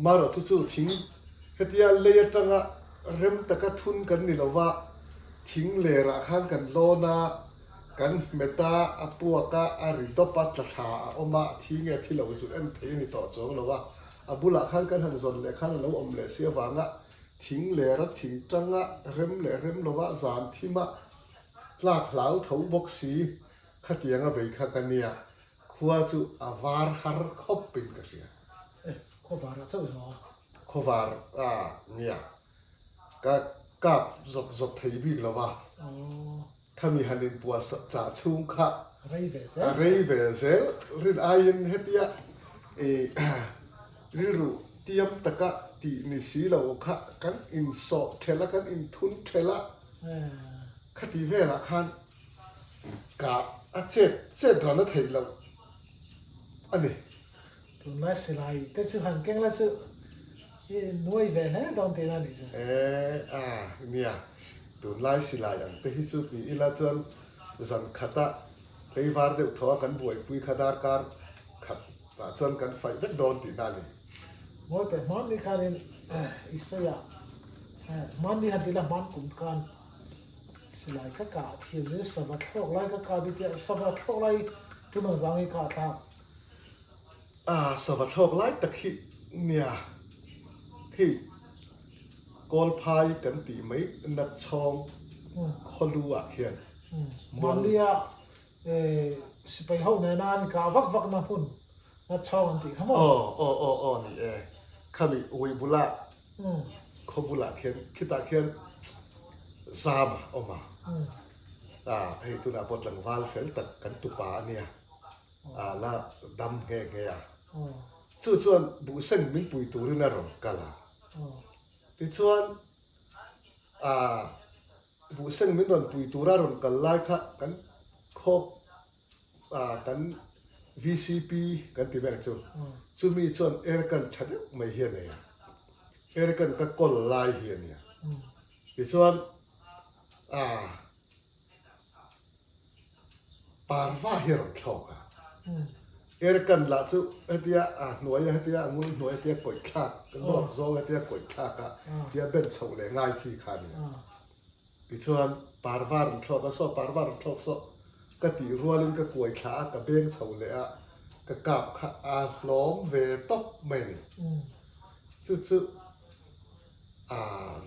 maro chu thing hetia le tanga rem taka thun kan ni lawa thing le ra khan kan lona kan meta apuaka ari topa tla oma thinge thilo zu en theini to chong lawa abula khan kan han zon le khan lo om le sia wanga thing le ra thing tanga rem le rem lawa zan thima tlak lau thau bok si khatianga bei kha kania khuwa chu awar har khop pin ka sia khovar a chau ho khovar a nia ka kap zok zok thei bi lawa khami halin puwa cha chung kha rei ve se rei ve zel rin ayin hetia e riru tiam taka ti ni si lo kha kan in so thela kan in thun thela khati ve la khan ka a chet ran a thei lo ani tu na silai te chu han keng la chu e noi ve le don te na ni chu nia tu lai silai ang te hi chu ni ila chon zan khata tlei var deuh thaw kan buai pui khadar kar khat ta chon kan fai vek don ti na ni mo te man ni khanin isaya man ni hadila man kum kan silai ka thiam je sabat thok lai ka bi ti sabat thok lai tu na zang ka tha savat thok lai tak hi nia hi kol phai kan ti mai nat chong kholu a khian man lia sipai ho na nan ka vak na hun na chong an ti khamo ni khami ui bula khobula khian khita khian zam oma hei tu na pot lang wal fel tak kan tu pa ania la dam he ya chu chuan bu sen min pui turin a ron kala ti chuan bu sen min ron pui tura ron kal lai kha kan khop kan VCP kan ti mek chu mi chuan er kan thad mai hian ne ya er kan ka kol lai hian ya ti chuan parva hi ron thloka er kan la chu hetia hnuai hetia angul hnuai hetia koi thak kan lok zo hetia koi thak ka tia ben chho le ngai chi khan ti chuan parvar thlok so parvar thlok so ka ti rualin ka koi thla ka beng chho le a ka kap kha hlom ve top mai ni chu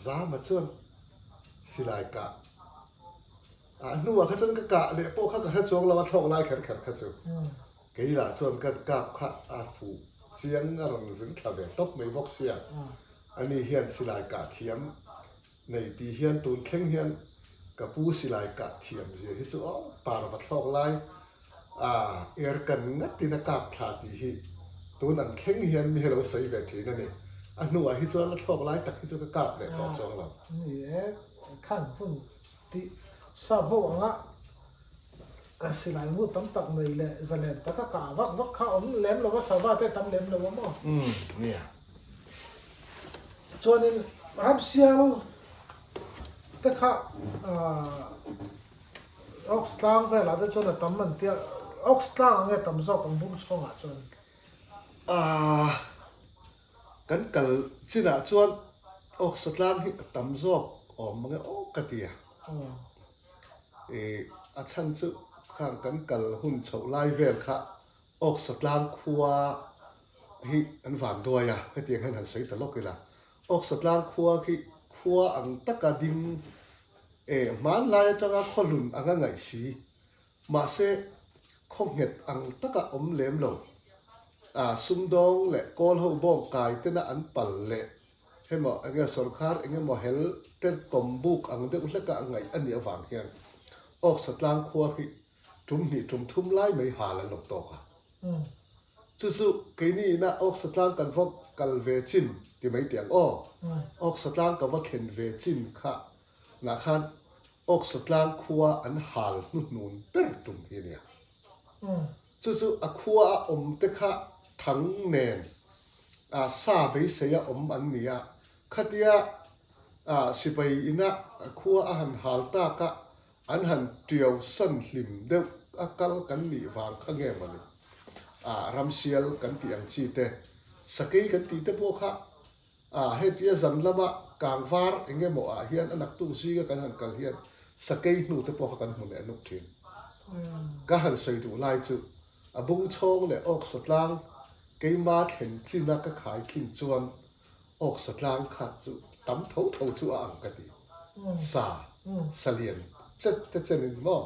za ma chuan silai ka nuwa kha chan ka le po kha ka chong lawa thlok lai khan kha chu cái là chọn cái cặp khát phụ chiang ở trong vĩnh thảo về top mấy bốc xia anh ấy hiện xí lại cả thiếm này thì hiện tuần khen hiện cái pu xí lại cả thiếm gì hết chỗ bà vật lọc lại air cần ngắt thì nó cặp thà thì hi tuần ăn khen hiện mi hello say về thì này anh nuôi hết chỗ nó lọc lại tất hết chỗ cái cặp này có chọn lắm nè khăn phun thì sao hộ ngã silai mu tam tak mai le zalen ta ka vak kha om lem lo sa va te tam lem lo mo nè chuanin ram sial te kha ox tlang ve la de chona tam man tia ox tlang nge tam zo kang bung chong a chon kan kal china chuan ox tlang hi tam zo om nge o ka tia a chan chu khang kan kal hun chho lai vel kha ok satlang khuwa hi an van doya he tiang han sei ta lokila ok satlang khuwa ki khuwa ang taka ding man lai tanga kholun anga ngai si ma se khong het ang taka lem lo sum dong le kol ho bong kai tena an pal le hemo anga sarkar enge mo hel ten tombuk ang de ulaka ngai ani awang hian ok satlang khua hi tum ni tum thum lai mai hala lok to ka chu ke ni na ok satlang kan vok kal ve chin ti mai tiang ok satlang ka va khen ve chin kha na khan ok satlang khua an hal nu nun per tum hi nia chu a khua te kha thang nen sa be se ya an nia khatia sipai ina khua a han hal ta ka an han tiaw san hlim de akal kan ni wang khange mani ramsial kan ti ang chi te sakai kan ti te po kha hetia zam lama kangwar enge mo hian anak tu si ka kan han kal hian sakai nu te po kha kan mun anuk thin ka han sei du lai chu abung chong le ok satlang ke ma khen china ka khai khin chuan ok satlang kha chu tam tho tho chu ang ka ti sa salien chet te chenin mo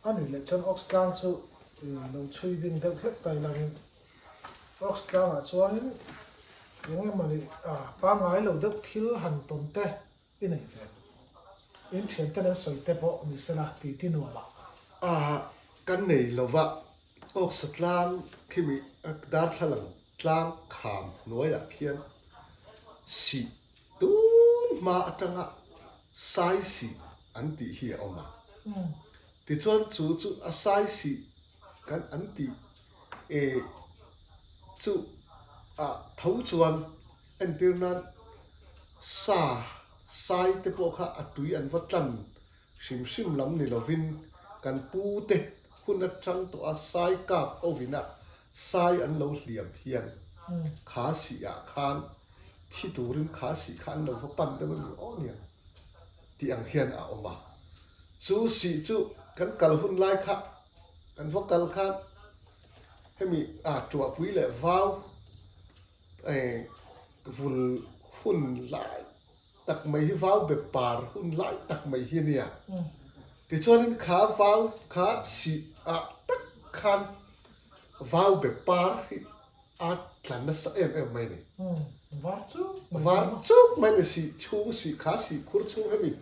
ani le chon oxtlang chu lo chui ding deuh hlek tai langin oxtlang a chuan enge mani pa ngai lo deuh thil han ton te inei ve in thian te nan soi te po ni sala ti ti no ba kan nei lova ok satlang khimi akdar thalang tlang kham noya khian si tun ma atanga sai si anti hi oma ti chon chu a sai si kan anti chu thau chuan entirnan sa sai te po kha atui an watlan sim lam ni lovin kan pu te hun atang to a sai ka ovina sai an lo hliam hian kha si khan thi turin kha si khan lo pan te ban o nia ti ang hian oma chu si chu kan kal hun lai kha kan vokal khan hemi tua pui le vau vul hun lai tak mai hi vau be par hun lai tak mai hi nia ti chuanin kha vau kha si tak khan vau be par hi tlan na sa em mai ni var chu mai ni si chu si kha si khur chu hemi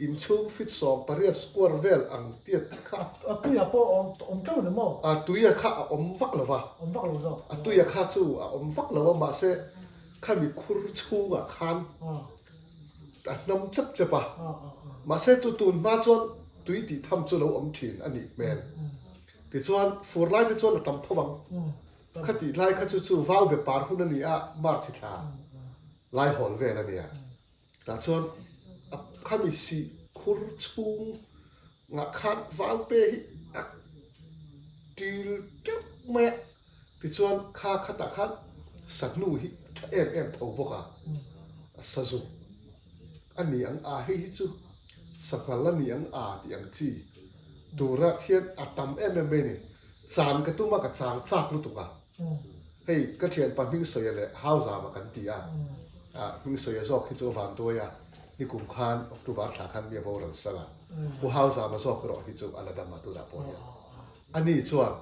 in chung fit song pariat square vel ang tiat kha tuya po om chau ni mo tuya kha vak lova zo tuya kha chu vak lova ma se khami khur chu khan nam chap chapa ma se tu tun ma chon tui ti tham chu lo thin ani mel ti chuan fur lai ti chuan tam thawang khati lai kha chu vau be par hun ani mar chi tha lai hol ve la nia ta chuan khami si khur chung nga khat vau pe hi til tek me ti chuan kha khata khat saknu hi em tho boka sazu ani ang hi chu sakal ani ang ti ang chi tura thian atam em ni chan ka tu ma ka chang chak lu tu ka hei ka thian pa ming soya le hauza ma kan ti ming soya zok hi chu van to ya ni kum khan october thla khan mi bo ran sala bu hauza ma zok ro hi chu alada ma tu da po ya ani chuan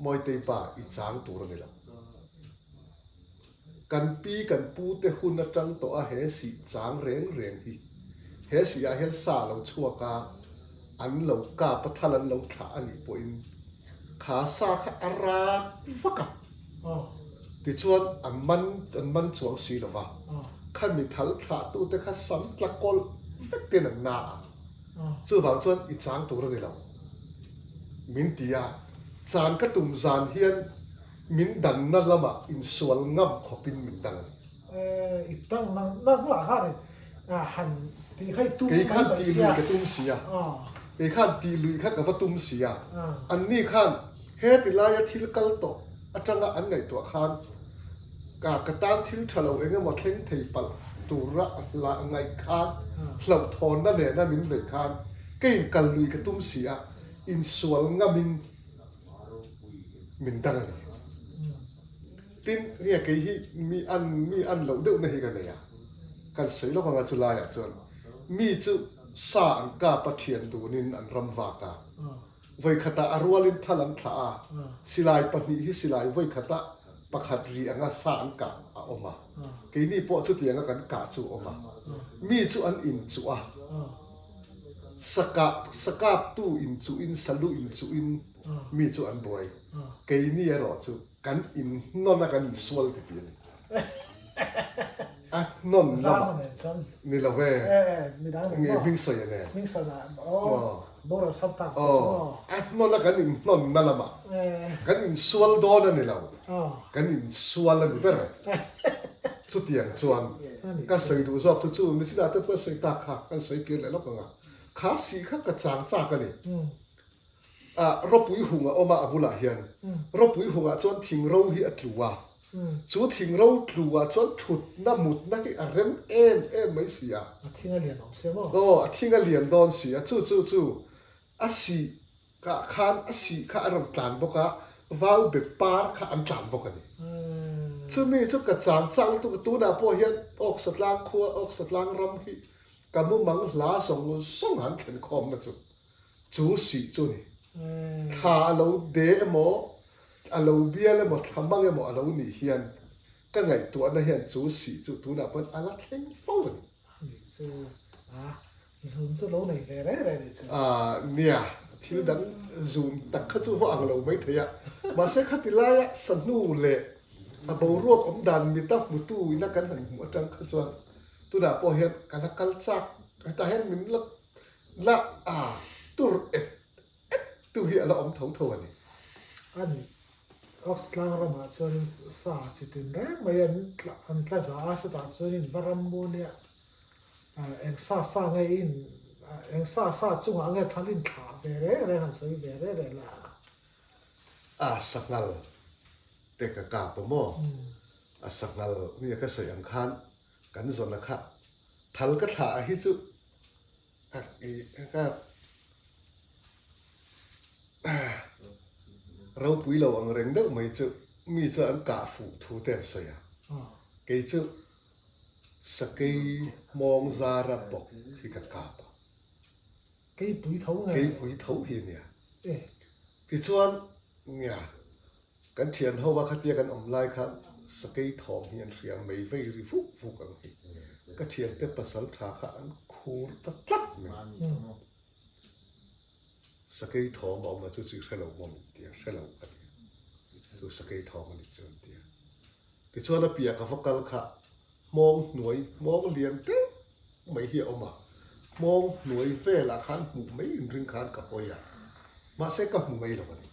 moi te pa i chang tur ni la kan pi kan pu te hun atang to he si chang reng hi he si hel sa lo chua ka an lo ka pathalan lo tha ani po in kha sa kha ara vaka ti chuan an man chuang si lova khan mi thal tha tu te kha sam tlakol vekten an na chu wang chuan i chang tur ni lo min tia chan ka tum zan hian min dan na lama in sual ngam khopin min dan itang nang la ha re han ti khai tu ke khan ti lui ka tum sia ke khan ti lui kha ka va tum sia an ni khan he ti la ya thil kal to atanga an ngai to khan ka tan thil thalo enga mo thleng thei pal tura la ngai khan hlau thon na ne na min ve khan ke kal lui ka tum sia in sual ngamin min dan ani tin ria ke hi mi an lo deuh na hi ka ne ya kan sei lo ka chula ya chon มีจุสาอันกาปะเทียนดูนินอันรำวากาไว้ขตาอรัวลินทะลันทลาสิลายปนิฮิสิลายไว้ขตาปักหัดรีอังสาอันกาออกมาเกนี่ปอชุดเลียงกันกาจูออกมามีจุอันอินจุอ่ะสกาบตู้อินจุอินสลุอินจุอินมีจุอันบอยเกนี่รอจุกันอินนอนกันสวลติเปียนอ่ะนอนน้ำนี่ละเว้ยงี้วิ่งสวยเนี่ยวิ่งสนามโอ้โบราณสัมผัสอ๋ออ่ะนอนกันอินนอนนั่นละมากันอินสวลโดนนี่ละกันอินสวลนี่เปล่าสุดยังชวนก็ใส่ดูชอบทุกจู่ไม่ใช่แต่เพื่อใส่ตาขากันใส่เกลือแล้วก็งาขาสีข้ากระจางจากกันนี่รบปุยหุงออกมาอบุลาเฮียนรบปุยหุงจนทิ้งเราที่อัตลัวจู่ทิ้งเราอัตลัวจนฉุดน้ำมุดนักอารมณ์ไม่เสียทิ้งเหรียญออกเสียมั้งโอ้ทิ้งเหรียญโดนเสียจู่อาศีกะขานอาศีข้าอารมณ์กลั่นบกะว้าวเบ็ดปาร์ข้าอันกลั่นบกันนี่จู่มีจู่กระจางจากตัวน่ะพอเฮียนออกสัตว์ล้างครัวออกสัตว์ล้างรำที่กำมุมังลาส่งหันเข็นคอมมาจู่สีจู่นี่ถ้าเราเดะหมอเราเบี้ยเลยหมดทำบ้างเลยหมอเราหนีเฮียนก็ไงตัวนั้นเฮียนจู่สีจู่ตัวน่ะเป็นอะไรเข่งฟ้องนี่จู่ซูนจู่เราไหนเลยจู่เนี่ยที่ดังซูนตักข้าจู่ว่าเราไม่เทียมาเสกขัดติลายสนุเละบ่รวบอมดันมีตั้งมุตู้นักกันหันหัวจังข้าจู่ตัวน่ะพอเฮียนกันละกันจักแต่เห็นมันละตัวตัวเฮียเราอมท้องทวนนี่อันออกสลางรำมาชวนสาจิตินแรงไม่ยันอันทละสาชตัดชวนวารัมโมเนี่ยเอ็งซาไงอินเอ็งซาจุงอังเกทันลินขาเวเร่เรหันสวยเวเร่ละสักนัลเด็กกาบโมสักนัลนี่ก็สวยอังคารกันส่วนนะครับทัลก็ถ่ายฮิจุอีก็เราปุยเราอังเร่งเด็กไม่จุมีจุอังกาฟูทูเตนเสียเกจุสกีมองซาระบกฮิกกาบเกยปุยเท่าไงเกยปุยเท่าเฮียเนี่ยที่ชวนเนี่ยกันเทียนเขาว่าคัดเดียกันอมไล่ครับสกีทองเฮียนเสียงไม่ไว้ริฟุกกันฮิก็เทียนเตปสัลทาขันคูตัดลัดไหมสกีทองบอกมาจู่ๆใช้เรามองเดียใช้เรากันตัวสกีทองมันเจอเดียที่ชวนเราเปียกับพวกกันค่ะมองหน่วยมองเลียนเต้ไม่เหี้ยออกมามองหน่วยเฟล่าขันหูไม่อินริงขันกับโอยมาเสกกับหูไม่หรอกวันนี้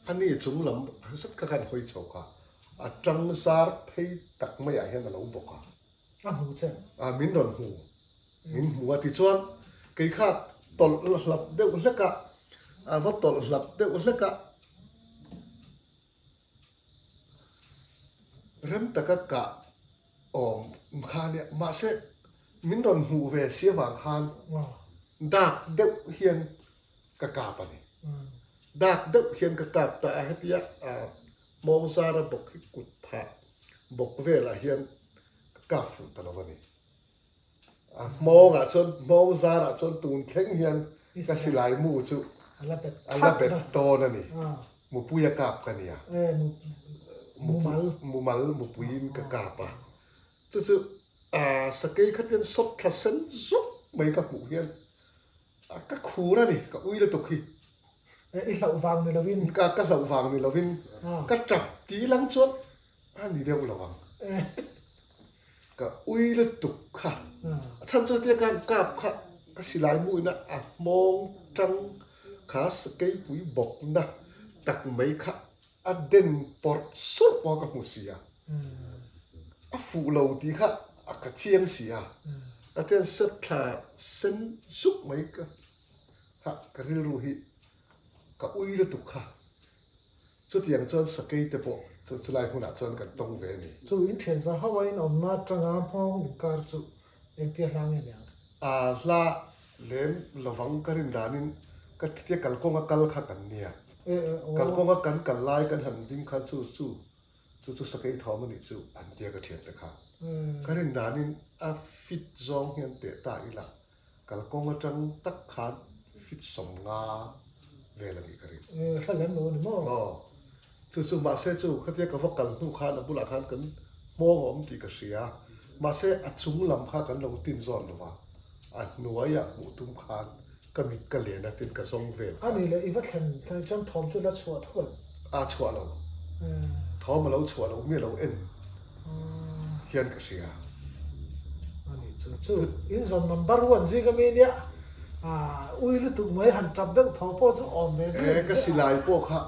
อันนี้จุงลำสักขันหอยเฉาค่ะจังซาร์เพย์ตักไม่อยากเห็นเราบอกค่ะหูเจ้ามินดอนหูมินหัวที่ชวนเกี่ยข้าตลหลับเด็กเล็กอะว่าตลหลับเด็กเล็กอะเริ่มตะกะข้าเนี่ยมาเสมินดอนหูเวเสียหวังข้านดักเด็กเฮียนกะกาปนี่ดักเด็กเฮียนกะกาปแต่ไอ้ที่มองซาระบกให้กุดผาบกเวลาเฮียนกาฟูตลอดวันนี้มองจนมองซาระจนตูนเข่งเฮียนก็สิลายมูจุอันละเบ็ดโตนั่นนี่มูปุยกาบกันเนี่ยมูมัลมูปุยินกะกาปะจู่สเกย์ขัดยันสดทัศนซุกไม่กับมูเฮียนก็คูระนี่ก็อุ้ยเลยตกขี้อีเหล่าวังในละวินก็เหล่าวังในละวินก็จับตีหลังชวนอันนี้เดียวเหล่าวังก็อุ้ยเลยตกค่ะท่านเจ้าเดียกันกาบค่ะก็สิลายมูนะมองจังขาสเกย์ปุยบอกนะตักไม่ค่ะเด่นปอดสุดมองกับมูเสียฟูเหล่าดีค่ะก็เชียงเสียแต่เสถาเส้นสุกไม่ก็ก็เรื่องรู้ฮิก็อุ้ยเลยตกค่ะสุดอย่างจนสเกย์เตปจะไล่หัวหน้าจนกันตรงเวนี่จู่อินเทนซ์ฮาวายนอมนาจังอาพองการจู่เอ็งเตี้ยร่างเนี่ยละเล่มระวังกันรินดานินก็เที่ยกัลกงกัลขักันเนี่ยกัลกงกันไล่กันหันดิ้งขันสู้ chu sakai thom ni chu an tia ka thiam te kha เออ ka rin danin a fit zong hian te ta ila kal kong atang tak khan fit som nga vela ni ka rin เออถ้าเล่นโน่นมั้ง chu ma se chu khatia ka vokal nu khan abula khan kan mong om ti ka sia ma se achung lam kha kan lo tin zon lo wa a nuaya mu tum khan ka mi ka le na tin ka zong vel อันนี้เลยอีวัดเห็นทางจันทอมชุดละชัวร์ทุก a chwa lo เออ thom lo chwa lo mi lo en อืม hian ka sia อันนี้จู่อินซอนนัมเบอร์วันซีก็มีเนี่ยอุ้ยลูกตุ้งไม่หันจับเด็กทอพ่อจะออมเลย ka silai po kha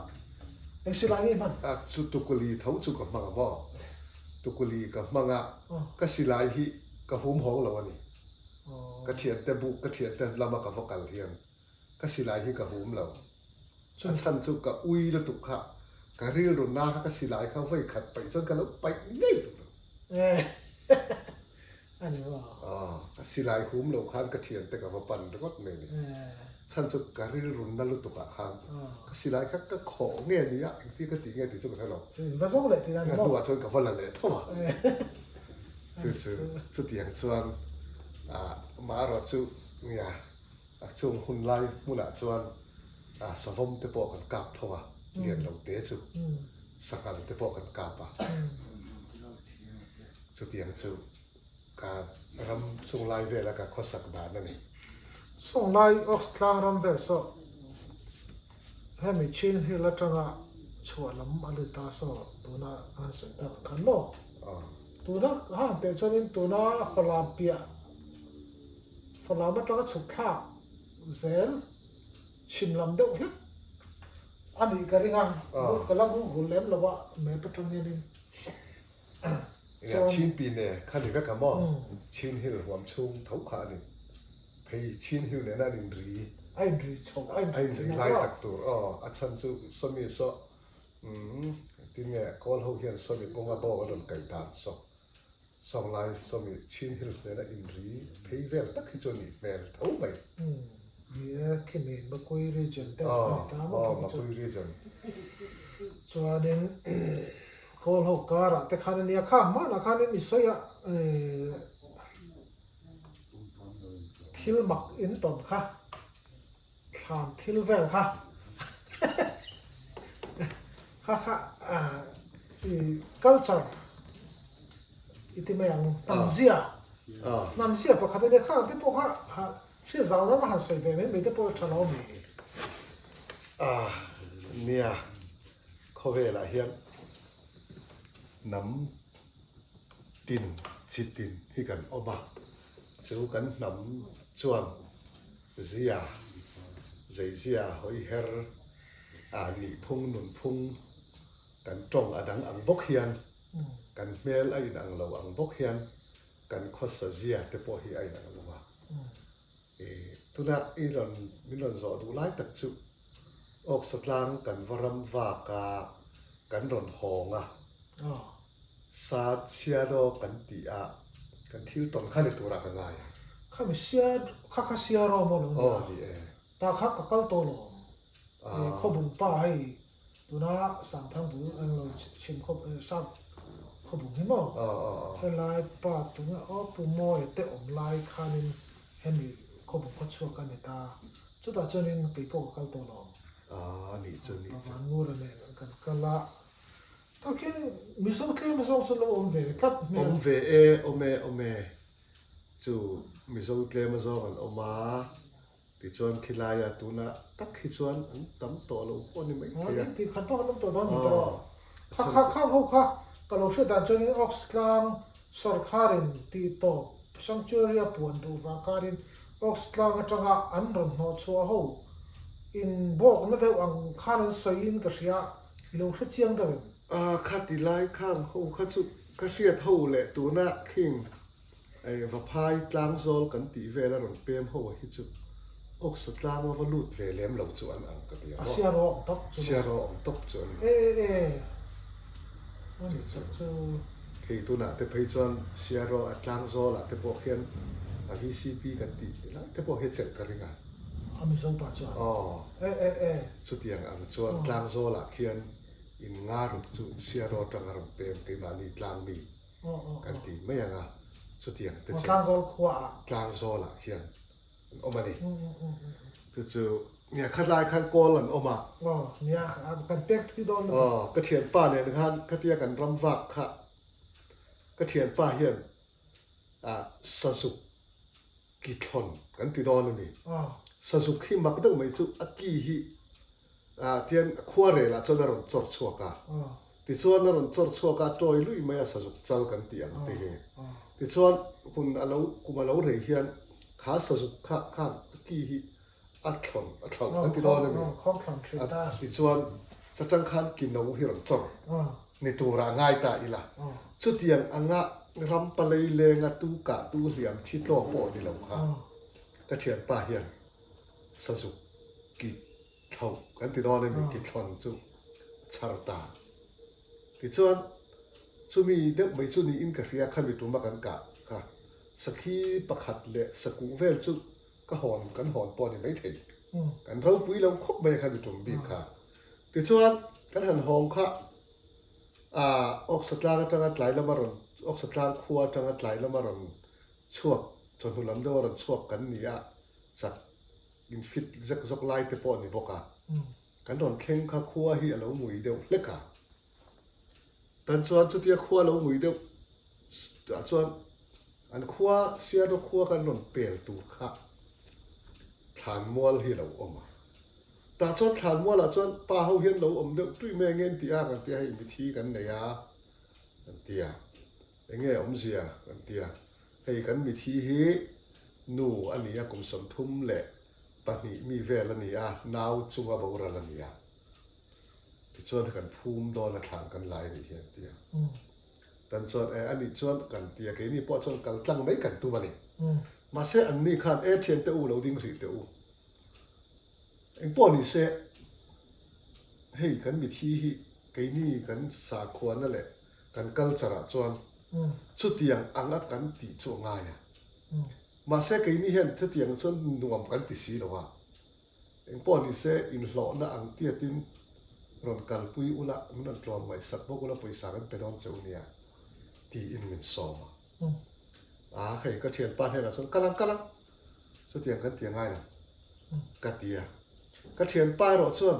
เอ็งสิลานี่มัน chu tukuli thau chu ka ma ba tukuli ka manga อ๋อ ka silai hi ka hum hong lo ani อ๋อ ka thian te bu ka thian te lama ka vokal hian ka silai hi ka hum lo a chan chu ka ui lo tu kha ka ril ro na ka silai kha vai khat pai chon ka lo pai nei tu เอออันนี้ว่า ka silai hum lo khan ka thian te ka va pan rot me ni เออ chan chu ka ril ro na lo tu ka khan อ๋อ ka silai kha ka kho nge ni ya ti ka ti nge ti chu ka lo สิว่าส่งเลยที่นั่น nga มั้ง nuwa chon ka vala le thoma เออ chu tiang chuan ma ro chu nia chung hun lai muna chuan savom te po kan kap thowa lian lo te chu อืม sakal te po kan kapa อืม chu tiang chu ka ram chung lai ve la ka khosak da na ni ส่งไล่ออกกลางรำเวสให้มีชิ้นให้ละจังอ่ะชัวร์ลำอะไรตาสอตัวน่ะอันสุดท้ายขันโล ตัวน่ะฮะแต่ชนิดตัวน่ะฝรั่งเปียฝรั่งมันจะก็ฉุกข้าเซลชิมลำเดียวเลยอันนี้ก็เรื่องก็ลังหูเล่มแล้วว่าแม่ประตูเงี้ยนี่ ya chin pi ne khan ni ka ka mo chin hil huam chung thau kha ni phei chin hil ne na nin ri ไอ้ดีชงไอ้ ai ดี ri นะ lai ก็ tak tur a chan chu so mi so tin nge kol ho hian so mi konga bo lon kai ta so song lai so mi chin hil ne na in ri phei vel tak hi choni mel thau mai เนี่ยขึ้นเองมาคุยเรื่องแต่ตามมา ma คุย pui ri jan ส่วนนึงโคลหกการะแต่คันนี้ข้ามมานะคันนี้มีสอยทิลมักอินตอนค่ะขามทิลเวลค่ะค่ะculture อีที่ไม่ยังนำเสียนำเสียเพราะคันนี้ข้าที่พวกค่ะเชื่อสาวนั้นหันใส่ไปไม่ได้พวกทะเลาะมี nia kho ve la hian nam tin chitin hi kan oma chu kan nam chuan zia zia hoi her ni phung nun phung kan tong adang ang bok hian kan mel ai nang lo ang bok hian kan khosa zia te po hi ai nang lo wa tuna iron minon zo du lai tak chu ok satlang kan varam va ka kan ron honga sa chiado kan ti a kan thil ton khani tura ka ngai ข้าไม่เชื่อข้าเชื่อรอมาลง ni e ตาข้าก็เกาโตลงเขาบุญป้าให้ตัวน่ะสั่งทางบุญเราชิมเขาสั่งเขาบุญให้มั้งให้ลายป้าตัวน่ะปุ่มมอยเตะอมลายคานินให้มีเขาบุญเขาช่วยกันเนี่ยตาจุดตาจนินไปพวกเกาโตลง ni chu ni ประมาณงูระเนี่ยกันละตาคิดมิโซเทมิโซสุดละอมเวกัด om ve o me chu mi zo tle ma zo kan oma ti chuan khilaya tuna tak khi chuan an tam to lo ko ni mai อ๋อ ke ya ที่ขันต้องน้ำตัวนั้นตัวข้าเขาก็เราเชื่อดันจนินออกสกลางสรคารินที่โตสังเจอรียปวนดูฟังคารินออกสกลางจังหวะอันรอนหัวชัวหูอินบอกนั่นเท่าอังคารินสยินกษยาเราเชื่อเชียงเดิม คาติไลข้างเขาคัดสุดก็เรียดเท่าแหละตัวน่ะคิงไอ้ว่าพายกลางโซลกันตีเวลาหล่นเปียมหัวฮิจุอกสุดลางว่าลุดเวเลมเหล่าจวนอังกตี อาเซียร้องตก เชียร์รองตบจวน อันนี้จะ คือตัวน่ะแต่ไปจวนเชียร์รอกลางโซลอะแต่พวกเขียนVCP กันตีแล้วแต่พวกเฮดเซ็ตกันยังไง อามิซอนปัจจุบัน สุดยังอังจวนกลางโซลอะเขียน in nga ru chu sia ro tang ram pem ke ma ni tlang mi kan ti mai anga chu tiang te che tlang zol khwa tlang zo la hian omani chuเนี่ยขัดลายขัดกอลันออกมาเนี่ยกันเป็กที่โดนกระเทียนป้าเนี่ยนะครับกระเทียกันรำวักค่ะกระเทียนป้าเฮียนสสุกิทอนกันติดอนนี่สสุขิมักต้องไม่สุอักกี้ฮีเทียนขวาเรล่ะจนนรนจอดชัวกาติดส่วนนรนจอดชัวกาโดยลุยไม่สสุเจ้ากันเตียงตีเฮติดส่วนคุณอาลูกุมาลูเรเฮียนขาสสุขะข้ามอักกี้ฮีอัดถอนอันที่โดนนี่ข้องถอนทรีตาที่ชวนจะจังคันกินเอาหิรันจงในตัวร่างง่ายตาอีละชุดเตียงอ่างะรำปะเลยเลงตูกะตูเหลี่ยมที่โลปอดีแล้วค่ะกระเทียนป้าเฮียนสสุกิเท่ากันที่โดนนี่กิทอนจุชาร์ตาที่ชวนชุมีเด็กไม่ชุนี่อินกับเรียขันวิตุมากันกะค่ะสักขีประคัดเละสกุเวลจุก็หอนกันหอนปอนี่ไม่ถึงกันเราปุ้ยเราคบไม่คันอยู่ตรงบีบค่ะติดชวนกันหันหองค่ะออกสตางค์จังหวัดไหลแล้วมารอนออกสตางค์ครัวจังหวัดไหลแล้วมารอนช่วงจนหุ่นลำเดียวรอนช่วงกันนี่สักอินฟิตจักไล่เตปอนี่บอกกันรอนเข่งค่ะครัวที่เราหมุยเดียวเล็กค่ะแต่ชวนจุดที่ครัวเราหมุยเดียวชวนอันครัวเสียดครัวกันรอนเปลี่ยนตัวค่ะฐานมัวที่เราอมแต่จนฐานมัวละจนป้าเขาเห็นเราอมเด็กด้วยแม่เงินที่กันที่ให้วิธีกันเนี่ยกันที่เงี้ยอมเสียกันที่ให้กันวิธีให้นู่อันนี้กุมสมทุมแหละปนี้มีเวลนี่นาวจุงอาบวรนี่ที่จนกันภูมิโดนทางกันหลายนี่เห็นที่แต่จนอันนี้จนกันที่แกนี่พอจนกันตั้งไม่กันตัวนี่มาเสอันนี้ขันเทียนเตอูเราดิ้งสิเตอูเอ็งป้อนนี่เสให้กันวิธีที่ไกนี่กันสาควรนั่นแหละกันกัลจราจรชุดเตียงอังอักกันตีโจง่ายมาเสไกนี่เห็นชุดเตียงส่วนนวมกันตีสีแล้วว่าเอ็งป้อนนี่เสอินหล่อน่ะอังเตียตินรอนกัลปุยอุละมันรอนไว้สักพวกอุละปุยสากันเป็นนอนเจ้าเนี่ยตีอินเงินซอใครก็เทียนป้าให้เราส่วนกำลังส่วนเทียนกันเทียนง่ายนะกัดเตียก็เทียนป้าเราส่วน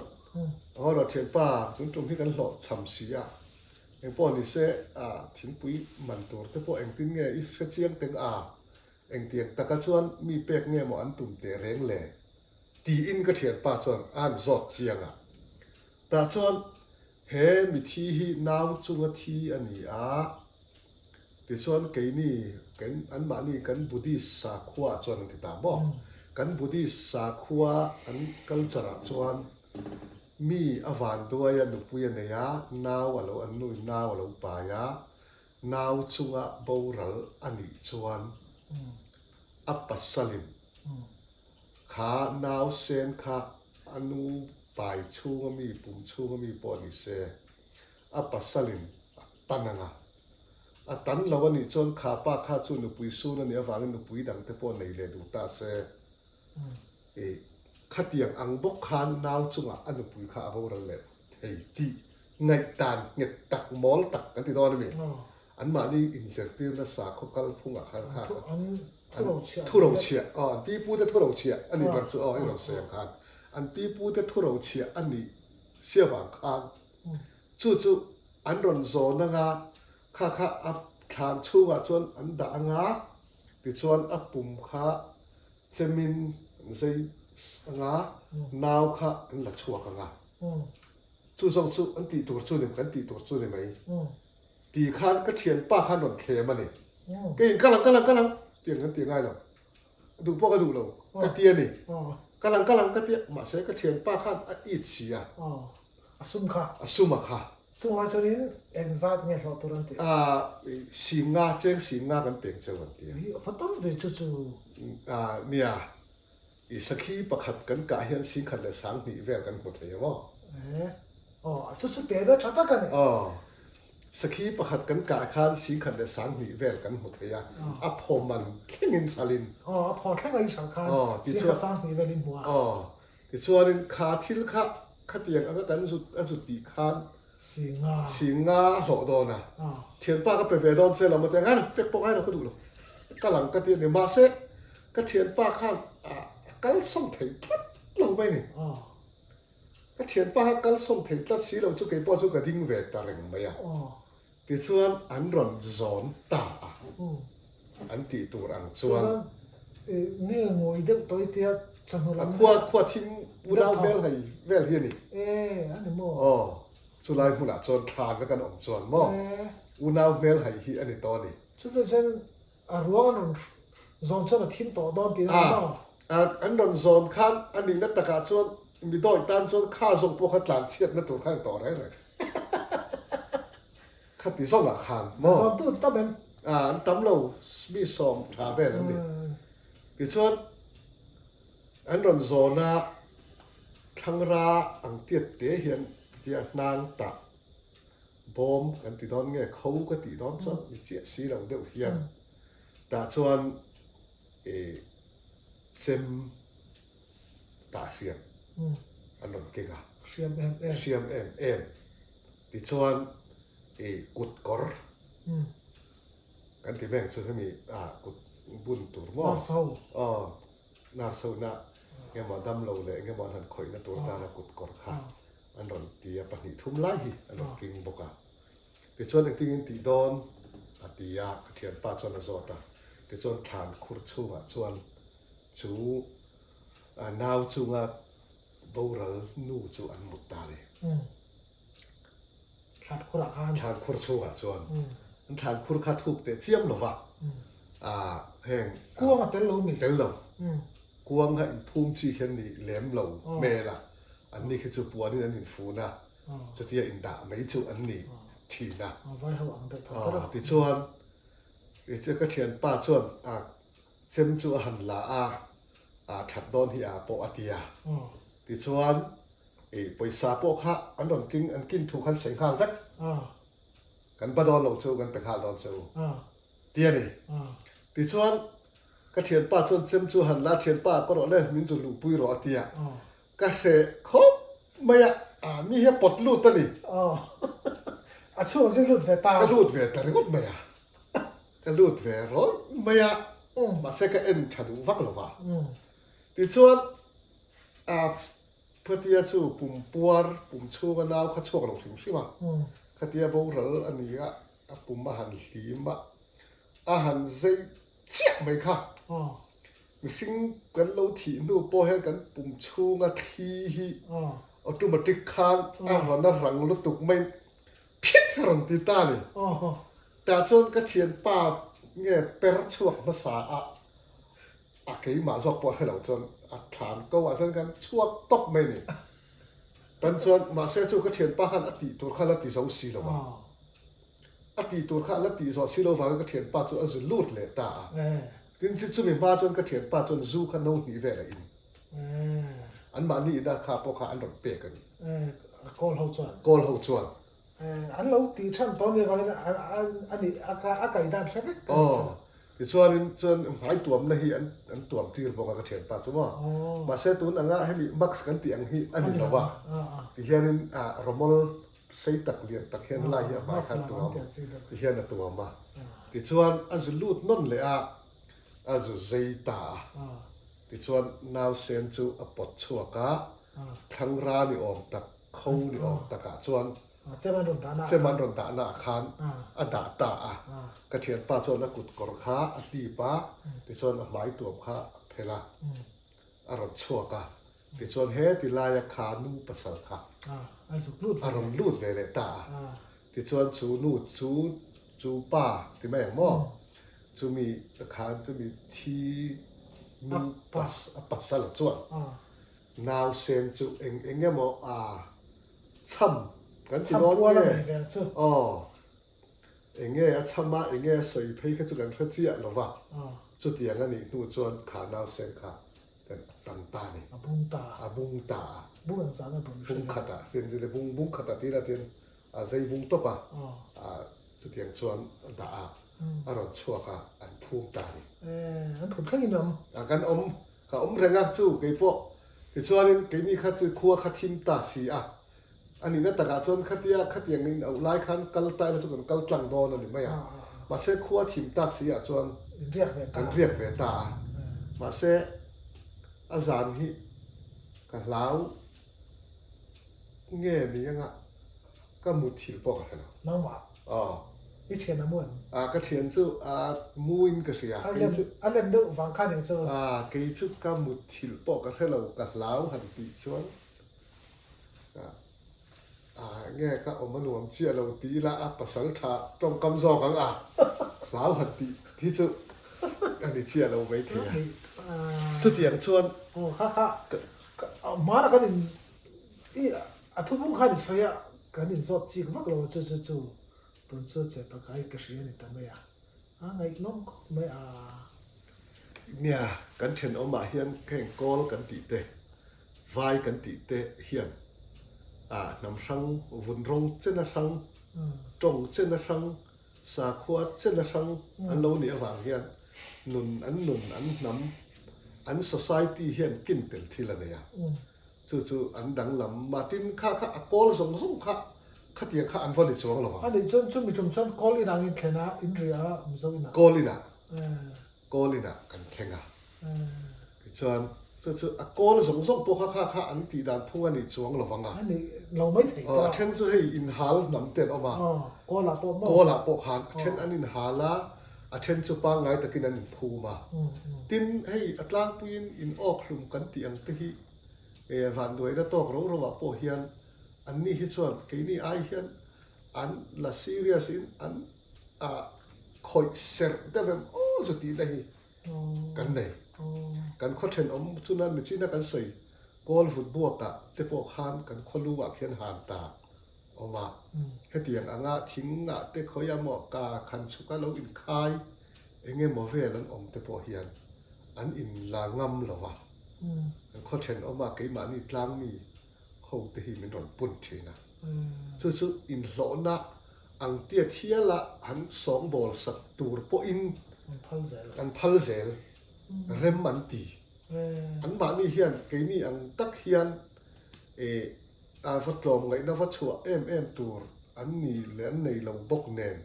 เราเทียนป้าจุ่มให้กันหล่อฉ่ำสีเองป้อนนี่เสทิ้งปุ๋ยมันตัวแต่พอเองติ้งเงี้ยอิสเชียงเต็งเองเตียงตะกะส่วนมีเป็กเงี้ยหมออันตุ่มเตะแรงแหล่ตีอินก็เทียนป้าส่วนอ่านจอดเจียงแต่ส่วนเฮมีที่ที่น้าวจุงที่อันนี้ที่ส่วนเกนี่กันอันมานี่กันบุตรสาขวาส่วนที่ตาบอกกันบุตรสาขวาอันกัลจราส่วนมีอวันด้วยอันดุปุยเนี่ยนาวเราอันนู้นนาวเราป่ายนาวจุงะบาวรัลอันนี้ส่วนอัปปัสสลิมขานาวเซนขาอันนู้ป่ายชูงมีปุ่มชูงมีปอนิเซอัปปัสสลิมตันงะตันเราวันนี้จนขาป้าข้าจุนนุปุยสู้นั่นเนี่ยฟังนุปุยดังเทปอนในเลดูตาเสขัดอย่างอังบกคานนาวจุงอันนุปุยข้าเอาเราเลยเฮ้ยที่ไงตานเงตักมอลตักกันที่ตอนนี้อันมานี่อินเสกติวนัสสาเขากัลพุ่งข้าทุเราเชียอันปีพูดทุเราเชียอันนี้บัตรจะไอ้เราเสียงขันอันปีพูดทุเราเชียอันนี้เสียฝังขันจู่อันรอนโซนนะข้าอับทานชูว่าจนอันด่างาติจวนอับปุ่มข้าเจมินใจงานาวข้าอันหลักชัวกันจู่ส่งจู่อันตีตัวจู่หนึ่งกันตีตัวจู่หนึ่งไหมตีข้าก็เทียนป้าข้าหนอนเคมันนี่ก็ยิงกำลังเตียงกันเตียงง่ายหรอดูพวกก็ดูเราก็เตียนี่กำลังก็เตียมาเสก็เทียนป้าข้าอีดเสียอสุมค่ะซึ่งว่าจะเรียนเอ็กซ์แเนี่ยเราตัวนั้นสิงาเจ้งสิงากันเปลี่ยนเจ้าวันเดียวฟัดต้องเวจู่เนี่ยสักขีประคัดกันกายเห็นสิงขัดเลยสังหิเวกันหมดเลยมั้งจู่เตะได้ชัดกันสักขีประคัดกันกายขันสิงขัดเลยสังหิเวกันหมดเลยพอมันแค่เงินทารินพอแค่ไอ้สังขารสิงขัดสังหิเวลินหัวที่ส่วนขาทิลข้าเตียงอันนั้นสุดตีขัน สิงา งาโสโดนะ อ่า เทียนป้าก็ไปเวดอนเสร็จแล้วมาแต่งั้นเป็กปกให้เราก็ดูหรอกก็หลังก็เทียนเนี่ยมาเสร็จก็เทียนป้าข้างก็ส่งถึงทัดเราไปนี่ อ่า ก็เทียนป้าก็ส่งถึงทัดสีเราจุกไอ้ป้าจุกกระดิ่งเวทตาเร่งไม่อะ อ่า ที่ส่วนอันรอนจอนตา อืม อันตีตัวอังส่ ส่ ว วน นเนี่ยงวยเด็กตัวเตี้ยจังหวะ ขวดทิ้งอุณาเวลให้เวลเฮียนี่ อันนี้โม่ อ๋อสุดท้ายหุ่นจอนทานแล้วกันอมจอนมั่อุณาเวลให้ฮีอันนี้ตอนนี้ ชุดเช่นรัวนั่นจอนชอบทิ้งต่อตอนตีนั่นเนาะ อันรอนจอนข้างอันนี้นัตตะกาจอนมีดอยตันจอนข้าส่งพวกขัดหลานเชียดนัตตัวข้างต่อได้เลยขัดตีส่งหลักขานมั่ จอนตู้ตั้งเป็น อันตั้มเรามีสองทาเวนั่นนี่ที่ส่วนอันรอนจอนนะทั้งราอังเตียเตเฮียนที่นางตะบอมกันตีดอนเงี้ยเขาก็ตีดอนซะมีเจี๊ยสีหลังเดียวเฮียนแต่ส่วนเซมตาเฮียนอันนั้นเก่งอ่ะ เสียมเอ็ม เชียมเอ็มที่ส่วนกุดกอร์กันที่แม่งส่วนที่มีกุดบุญตัวมั่ มาเศร้า อ๋อนาร์สูนะเงี้ยมาดำเราเลยเงี้ยมาทันคอยนะตัวตาละกุดกอร์ค่ะอันนั้นตีปนิทุ่มไล่อันนั้นเก่งบกอ่ะที่ส่วนที่กินตีดอนตียาเทียนป้าส่วนละโซตาที่ส่วนทานคุรชูอ่ะส่วนชูนาวชูอ่ะบูรัลนูจูอันมุตตาเลย ขาดคุณค่า ทานคุรชูอ่ะส่วนอันทานคุรคาทุกแต่เจียมหรอวะแห้ง กลัวมาเต้นลมอีก เต็มเรากวางให้ภูมิชีเห็นนี่แหลมเราเมล่ะอันนี้คือจุปัวนี่อันนี้ฟูนะจะที่อินดาไม่จุอันนี้ทีนะ ไว้ให้หวังแต่ถ้า ที่ส่วนที่ก็เทียนป้าส่วนเซมจูหันละถัดดอนที่ปอติยาที่ส่วนปอยซาโปค่ะอันนั้นกินถูกขันเสียงข้างเล็กกันปะดอนเราจูกันไปข้าดอนจูเตี้ยนี่ที่ส่วนก็เทียนป้าส่วนเซมจูหันละเทียนป้าก็รอเลยมินจูลูปุยรอเตียก็เสกเขาไม่มีเหี้ยปดลูดตัวนี่ ช่วงที่หลุดไปตา ก็ลูดเวแต่ก็ไม่ก็ลูดเวร้อยไม่มาเสกเอ็นฉันวักหรอวะที่ส่วนเพื่อที่จะสู้ปุ่มปัวปุ่มชูกันเอาข้าโชคเราถึงใช่ไหมข้าที่จะบอกเราอันนี้ปุ่มอาหารสีมอาหารใจเจี๊ยบไหมค่ะมิสิ่งกันเราที่นู่นพอให้กันปุ่มชูกันทีเอาตัวมาติดข้างร้อนรังรถตุกไม่พิษรันติตาเลยแต่ส่วนก็เทียนป้าเนี่ยเป็นช่วงภาษาเกี่ยมาจอกปอดให้เราจนฐานก็ว่าเช่นกันช่วงตกไม่เนี่ยแต่ส่วนมาเสียจูก็เทียนป้าขันอติตัวขันอติสองสีแล้ววะอติตัวขันอติสองสีแล้ววะก็เทียนป้าจนอันลูดเลยตาถึงจุดมีป้าจนก็เทียนป้าจนจูขันน้องหีเวลอินอันมานี่ได้ข้าพอข้าอันรถเปกันกอลเขาจวน กอลเขาจวนอันเราตีชั้นตอนนี้ก็อันนี้อากาศด้านใช่ไหมที่ส่วนหายตัวมันเลยอันตัวที่เราบอกกันเทียนป้าใช่ไหมมาเซตุนอันนั้นให้มีมักส์กันตีอังฮีอันนี้เราว่าที่เฮียนรมอลใส่ตักเลียนตักเฮียนไล่เฮียมาขันตัวที่เฮียนตัวมาที่ส่วนอันจะลูดนั่นเลยอันจะใจตาที่ส่วนนาวเซนจูอปดชัวกะทั้งร้านนี่ออกตักเขานี่ออกตักส่วนเจ้ามันรนตาหน้าคันดาตากระเทียนป้าส่วนนักกุดกรค้าตีป้าที่ส่วนหมายตัวข้าเพลาอารมณ์ชัวกะที่ส่วนเฮติลายขานูปัสสาวะอารมณ์ลูดเวเลตาที่ส่วนจูนูจูป้าที่แม่หม้อจูมีขาจูมีทีนูปัสสาวะส่วนนาวเซนจูเองเงี้ยหม้อช่ำกันสิโน่เนี่ยเองเงี้ยช่ำมาเองเงี้ยใส่เพลย์ก็จุกันเพื่อเจี๊ยหรอวะจุดอย่างนี้นู่นจวนขานาวเซนขาแต่ตังตานี่บุงตาบุงสารบุงขัดเทียนเลยบุงขัดที่ละเทียนใจบุงตบจุดอย่างจวนตาอารมณ์ชัวกะอันพุ่งตานี่อันผลข้างอินกันกับแรงจูไก่พวกที่ชวนนี่ไก่นี่ข้าจะคั่วข้าทิมตาสี อันนี้นั่นแต่การจนขัดยังนี่เอาไล่ขันกัลตายแล้วจนกัลตังโดนนี่ไม่อะมาเสกขั้วถิ่มตักเสียจน เรียกเว กั ตาน เรียกเวตามาเสกอาจารย์ฮิกันแล้วเงี้ยนี่ยังอ่ะก็มุดถิ่มปอกกันนะ น้องว่า อ๋อ อีเชนน้ำมัน ก็เทียนจู่มูอินก็เสีย อันเล่มดูฟังข้าอย่างเจอ cái chút cả một thịt bò cả thế là cả láo hẳn tí xuống nghe các ông anh nuông chia lâu tí là bắt sáng thà trong cam giò căng láo hẳn tí thì chứ anh đi chia lâu mấy thế chút tiền chuan โอ้ข้ามาแล้วกันอีทุกคนข้าดิเสียกันดิสอบจีกว่าเราจู่ตอนเจอเจ็บปากไอ้กระเสียนี่ทำไมไงน้องไม่เนี่ยกันเช่นเอามาเฮียนแข่งกอลกันตีเตะวายกันตีเตะเฮียนนำสังวุ่นรงเจนสังจงเจนสังสาขวดเจนสังอันเราเนี่ยวางเฮียนหนุนอันนำอัน society เฮียนกินเต็มที่ละเนี่ยจู่อันดังลำมาตินข้ากอลส่งข้าเตียงข้าอันวันนี้จวงหรอวะอันนี้ชนมีชนกอลีนังอินเทนะอินเดียมิโซอินะกอลินะกันแข่งจวนจู่กอลส่งพวกข้าอันตีดานพวกอันนี้จวงหรอวะอันนี้เราไม่ถึงเช่นจะให้อินฮาลนำเต็นออกมาก อลาปม กอลาปกหันเช่นอันอินฮาลาเช่นจะปังไงตะกินอันพูมาตินให้อัตลางปีนอินออกลุมกันตีอังตีวันด้วยแล้วตกรู้ระว่าพวกเฮียนอันนี้ฮิตส่วนกี่นี่ไอเฮียนอันละซีเรียสอินอันคอยเสร็จแต่แบบโอ้จะตีได้กันไหนกันข้อเช่นอมทุนั้นไม่ใช่นักกันใส่กอลฟุตบอลกะแต่พวกฮันกันคนรู้ว่าเขียนหันตาออกมาให้เตียงอ่างทิ้งแต่เขายามอกกาคันสุกาเราอินคายเองเงี้ยหมอเวลันอมแต่พวกเฮียนอันอินลางำหรอวะข้อเช่นออกมากี่มานี่กลางมีเขาแต่หิมันร้อนปุ่นเชนะจู่อินหลอนะอังเตียเทียละหันสองบอลสักตัวพออินอันพัลเซลเริ่มมันตีอันมานี่เฮียนกี่นี่อังตักเฮียนฟัดลมไงนะฟัดชัวตัวอันนี้และอันในเราบกแนน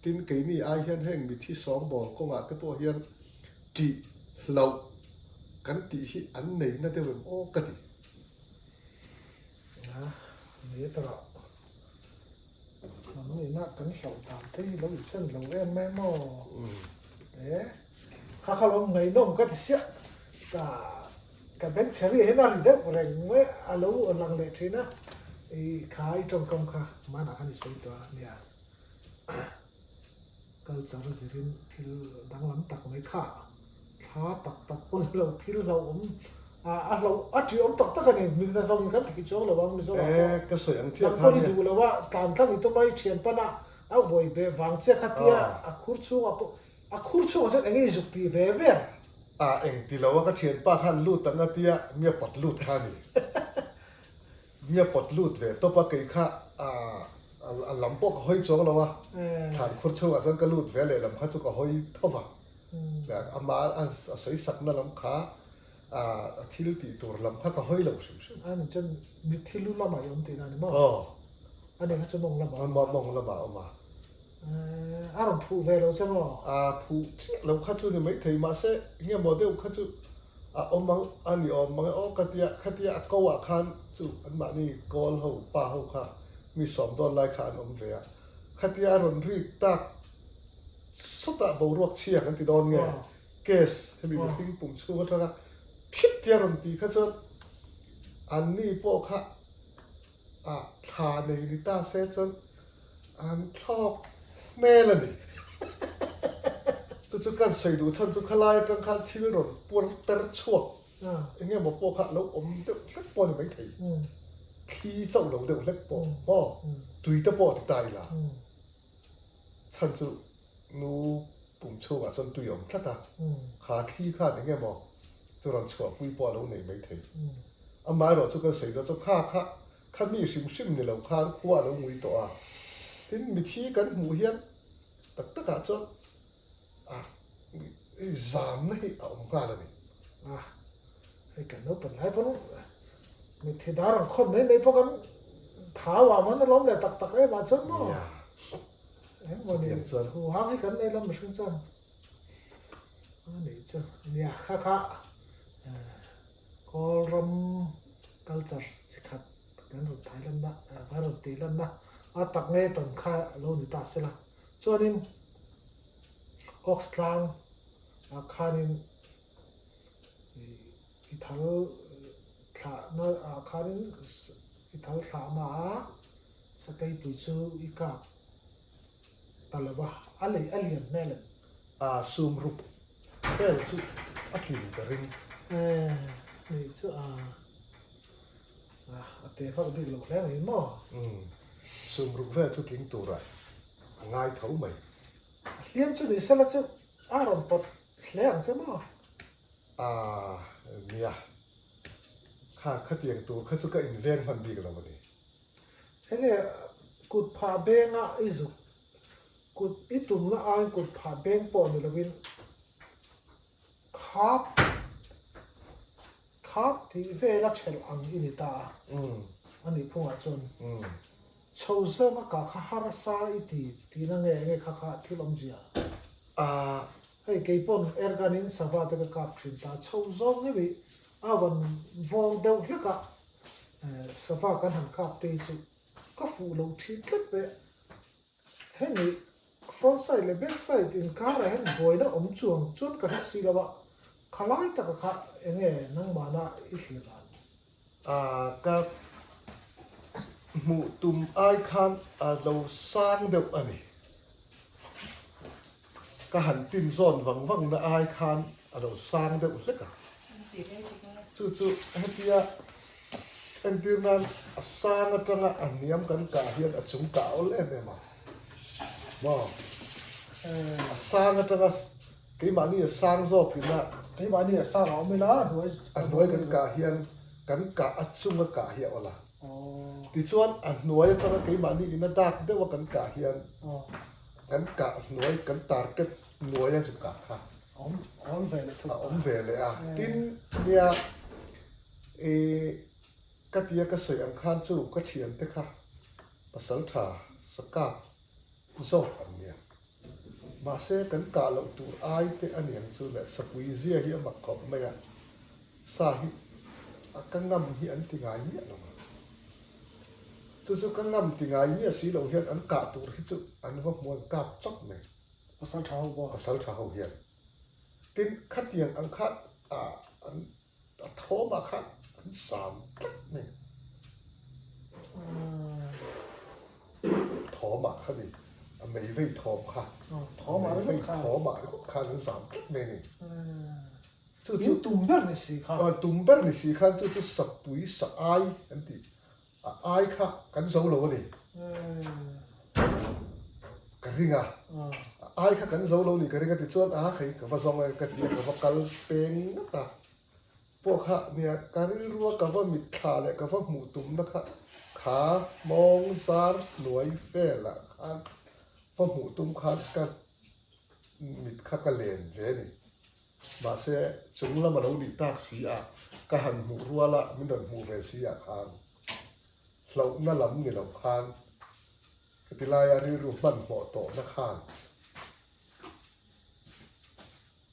ทินกี่นี่ไอเฮียนแห้งมีที่สองบอลก็งาแต่พอเฮียนจีเรากันตีที่อันไหนน่าจะเป็นโอ้กันตีนี่ตลอดมันนี่นักกันเหล่าตามที่เราอีกเส้นเราแม่หม้อข้าเขาลงไงน้องก็จะเสียกับแบงค์เชอรี่เห็นอะไรเด็กแรงไว้อาลูลังเลทีนะขายตรงกำค่ะมาหนักอันนี้สุดตัวเนี่ยก็จะรู้สึกที่ดังลำตักไม่ขาท้าตักเปิดเราที่เราเราที่ตักกันเนี่ยมีแต่สองกันที่โจ้เราบ้างมีสองก็สวยอันเทียบกันเนี่ยดูแล้วว่าการทั้งนี้ต้องไม่เชียนปนะเอาไว้เบวังเจ้าขัดเดียคูร์ชูจะเองยิ่งสุดที่เว็บเองที่เราว่าก็เทียนป้าขันลูดตั้งแต่เมียปดลูดข้านี่เมียปดลูดเวตัวป้าเกยข้าลำปกห้อยจงแล้ววะฐานคูร์ชูฉันก็ลูดเวเลยลำข้าจุกห้อยทบแบบอามาใส่สักนั่นลำขาที่ลูตีตัวลำข้าก็ห้อยเหล่าชิมอันนี้จะมีที่ลูละหมาย่อมตีนั่นมั้งอันนี้เขาจะมองละหมามองละหมาออกมาเราพูดเวลาใช่ไหมพูดเราข้าจุนี่ไม่ถึงมาเสเงี้ยโมเดลข้าจุอมังอันนี้อมังคัดยาก็ว่าขันจุอันมานี่กอลเขาป้าเขาค่ะมี$2ขันเวียคัดยารอนรีตักสุดแต่บรวกเชียกันที่โดนไงเกสให้มีฟิงปุ่มชูว่าท่าพิจารณาตีข้าจุอันนี้พวกข้าทาในนิตาเซจนอันชอบแม่ละนี่จุดการใส่ดูท่านจุดขลายจังการที่ไม่รอนปวดเป็นช่วงอย่างเงี้ยบอกพวกข้าแล้วอมเด็กเล็กปอนไม่ถึงขี้เจ้าเราเด็กเล็กปอนตุยตะปอดตายละท่านจุนูปุ่มช่วงจนตุยอมทัดตาขาขี้ข้าอย่างเงี้ยบอกจุดรอนชัวปุยปอแล้วเนี่ยไม่ถึงอามาเราจุดการใส่เราจุดข้ามีชิมเนี่ยเราข้าขั้วแล้วมวยตัวที่มีที่กันหมูเฮียนตักจนจามนี่เอามากันเลยให้กันนู้นเป็นไรพวกนู้นมีที่ดารังคนไม่พวกกัน ถาว่ามันล้มเลยตักไอ้มาจังมั้ง เนี่ย เห็นวันนี้หูหางให้กันในลำซึ่งจังอันนี้จังเนี่ยค่ะก็รำกัลจัดสิครับกันรถไทยลันนะกันรถตีลันนะตักเงยตันข้าโลนิตาเสละส่วนนี้ออกสลางข้านี่อิตาลข้านะข้านี่อิตาลข้ามาสกายปุยจูอีกาตลบะอะไรแม่เลย ซูมรูปเอ้ชุดอัดลินกระริง นี่ชื่อเตะฟังดีกว่าแล้วเห็นมั้ง ซูมรูปเว้ชุดลิงตัวไรง่ายเท่าไหม เลี้ยงชื่อนี่เสร็จแล้วชื่ออารมณ์ปดเลี้ยงใช่มั้ง เนี่ยข้าเตียงตัวข้าสุกอินเวนพันดีกันแล้วมันนี่ เฮ้ยกุดผาเบงอีสุกุดอีตุ่มละกุดผาเบงปอนนี่ละวินครับที่เวลักเชลอังอินิตาอันนี้พวกจนชาวเซมากะข้าฮาราซาอิตีนั่งเองข้าที่ลมเจียเฮ้ยเกี่ยปนเอร์กานินสวัสดิ์กับฟินตาชาวซองนี่วันวงเดียวเฮียกะสวัสดิ์กันหันกับตีจุก็ฟูลงทีคลิปเว้เห็นนี่ front side และ back side อินคาร์เห็นบอยนะอมจวงจนกระทั่งสิละวะขลายตะกะข้าเองนั่งมานะอิสลามกับหมู่ตุ่มไอคันเราสร้างเดียวอันนี้ก็หันตินซอนวังนะไอคันเราสร้างเดียวเล็กอะจู่ๆเฮียเอ็นดีนั้นสร้างจังอันนี้มกันกาเฮียนจุงกาเอาเล่นเลยมั้งว้าวสร้างจังกี่มันนี่สร้างโซกินะกี่บ้านนี่สร้างเอาไม่ละด้วยอันน้อยกันกาเฮียนกันกาอัดซุ่มกันกาเฮียเอาละที่ส่วนอันน้อยจังกี่มันนี่อินดักเดี๋ยวกันกาเฮียนกันกาน้อยกันตาร์เก็ตน้อยยังสุกาค่ะอมเวลทุกเวลเลยทินเนี่ยกัตยากระสวยอังคารจู่ก็เทียนเตะค่ะภาษาถาสกัดโซอันเนี่ยมาเสกันกาลงตัวไอเตอันเนี่ยจู่แหละสกุยเซียเฮียมักขอบไม่อะสาหิกังงำเฮียอันติงไงเนี่ยลงมาจู่กังงำติงไงเนี่ยสีเราเฮียอันกาตัวที่จู่อันว่ามวนกาจับเนี่ยภาษาเท้าบ่ภาษาเท้าเฮียทินขัดยังอังคารอันโทมาขัดอันสามตักเนี่ยถอมาขัดนี่ไม่ไว้ถอมค่ะถอมาไม่ถอมาก็ขัดอันสามตักเนี่ยนี่จู่ตุ่มแบบนี้สิค่ะตุ่มแบบนี้สิค่ะจู่สับปุ๋ยสับไออันที่ไอค่ะกันโซโล่นี่กันริงไอค่ะกันโซโล่นี่กันริงกันที่ส่วนใครกับว่าซองกันที่กับว่ากัลเป็งนะตาพวกข้าเนี่ยการรู้ว่ากับว่ามิดขาเลยกับว่าหมูตุ่มนะคะขามองซาร์หน่วยเฟล่ะค่ะพอหมูตุ่มขากับมิดขากันเลนเรนี่มาเสจงละมาเราดิตักสีก็หันหมูรัวละมันโดนหมูเวสีคานเราหน้าลำนี่เราคานกติลายาริรูมันหมอโตนะคาน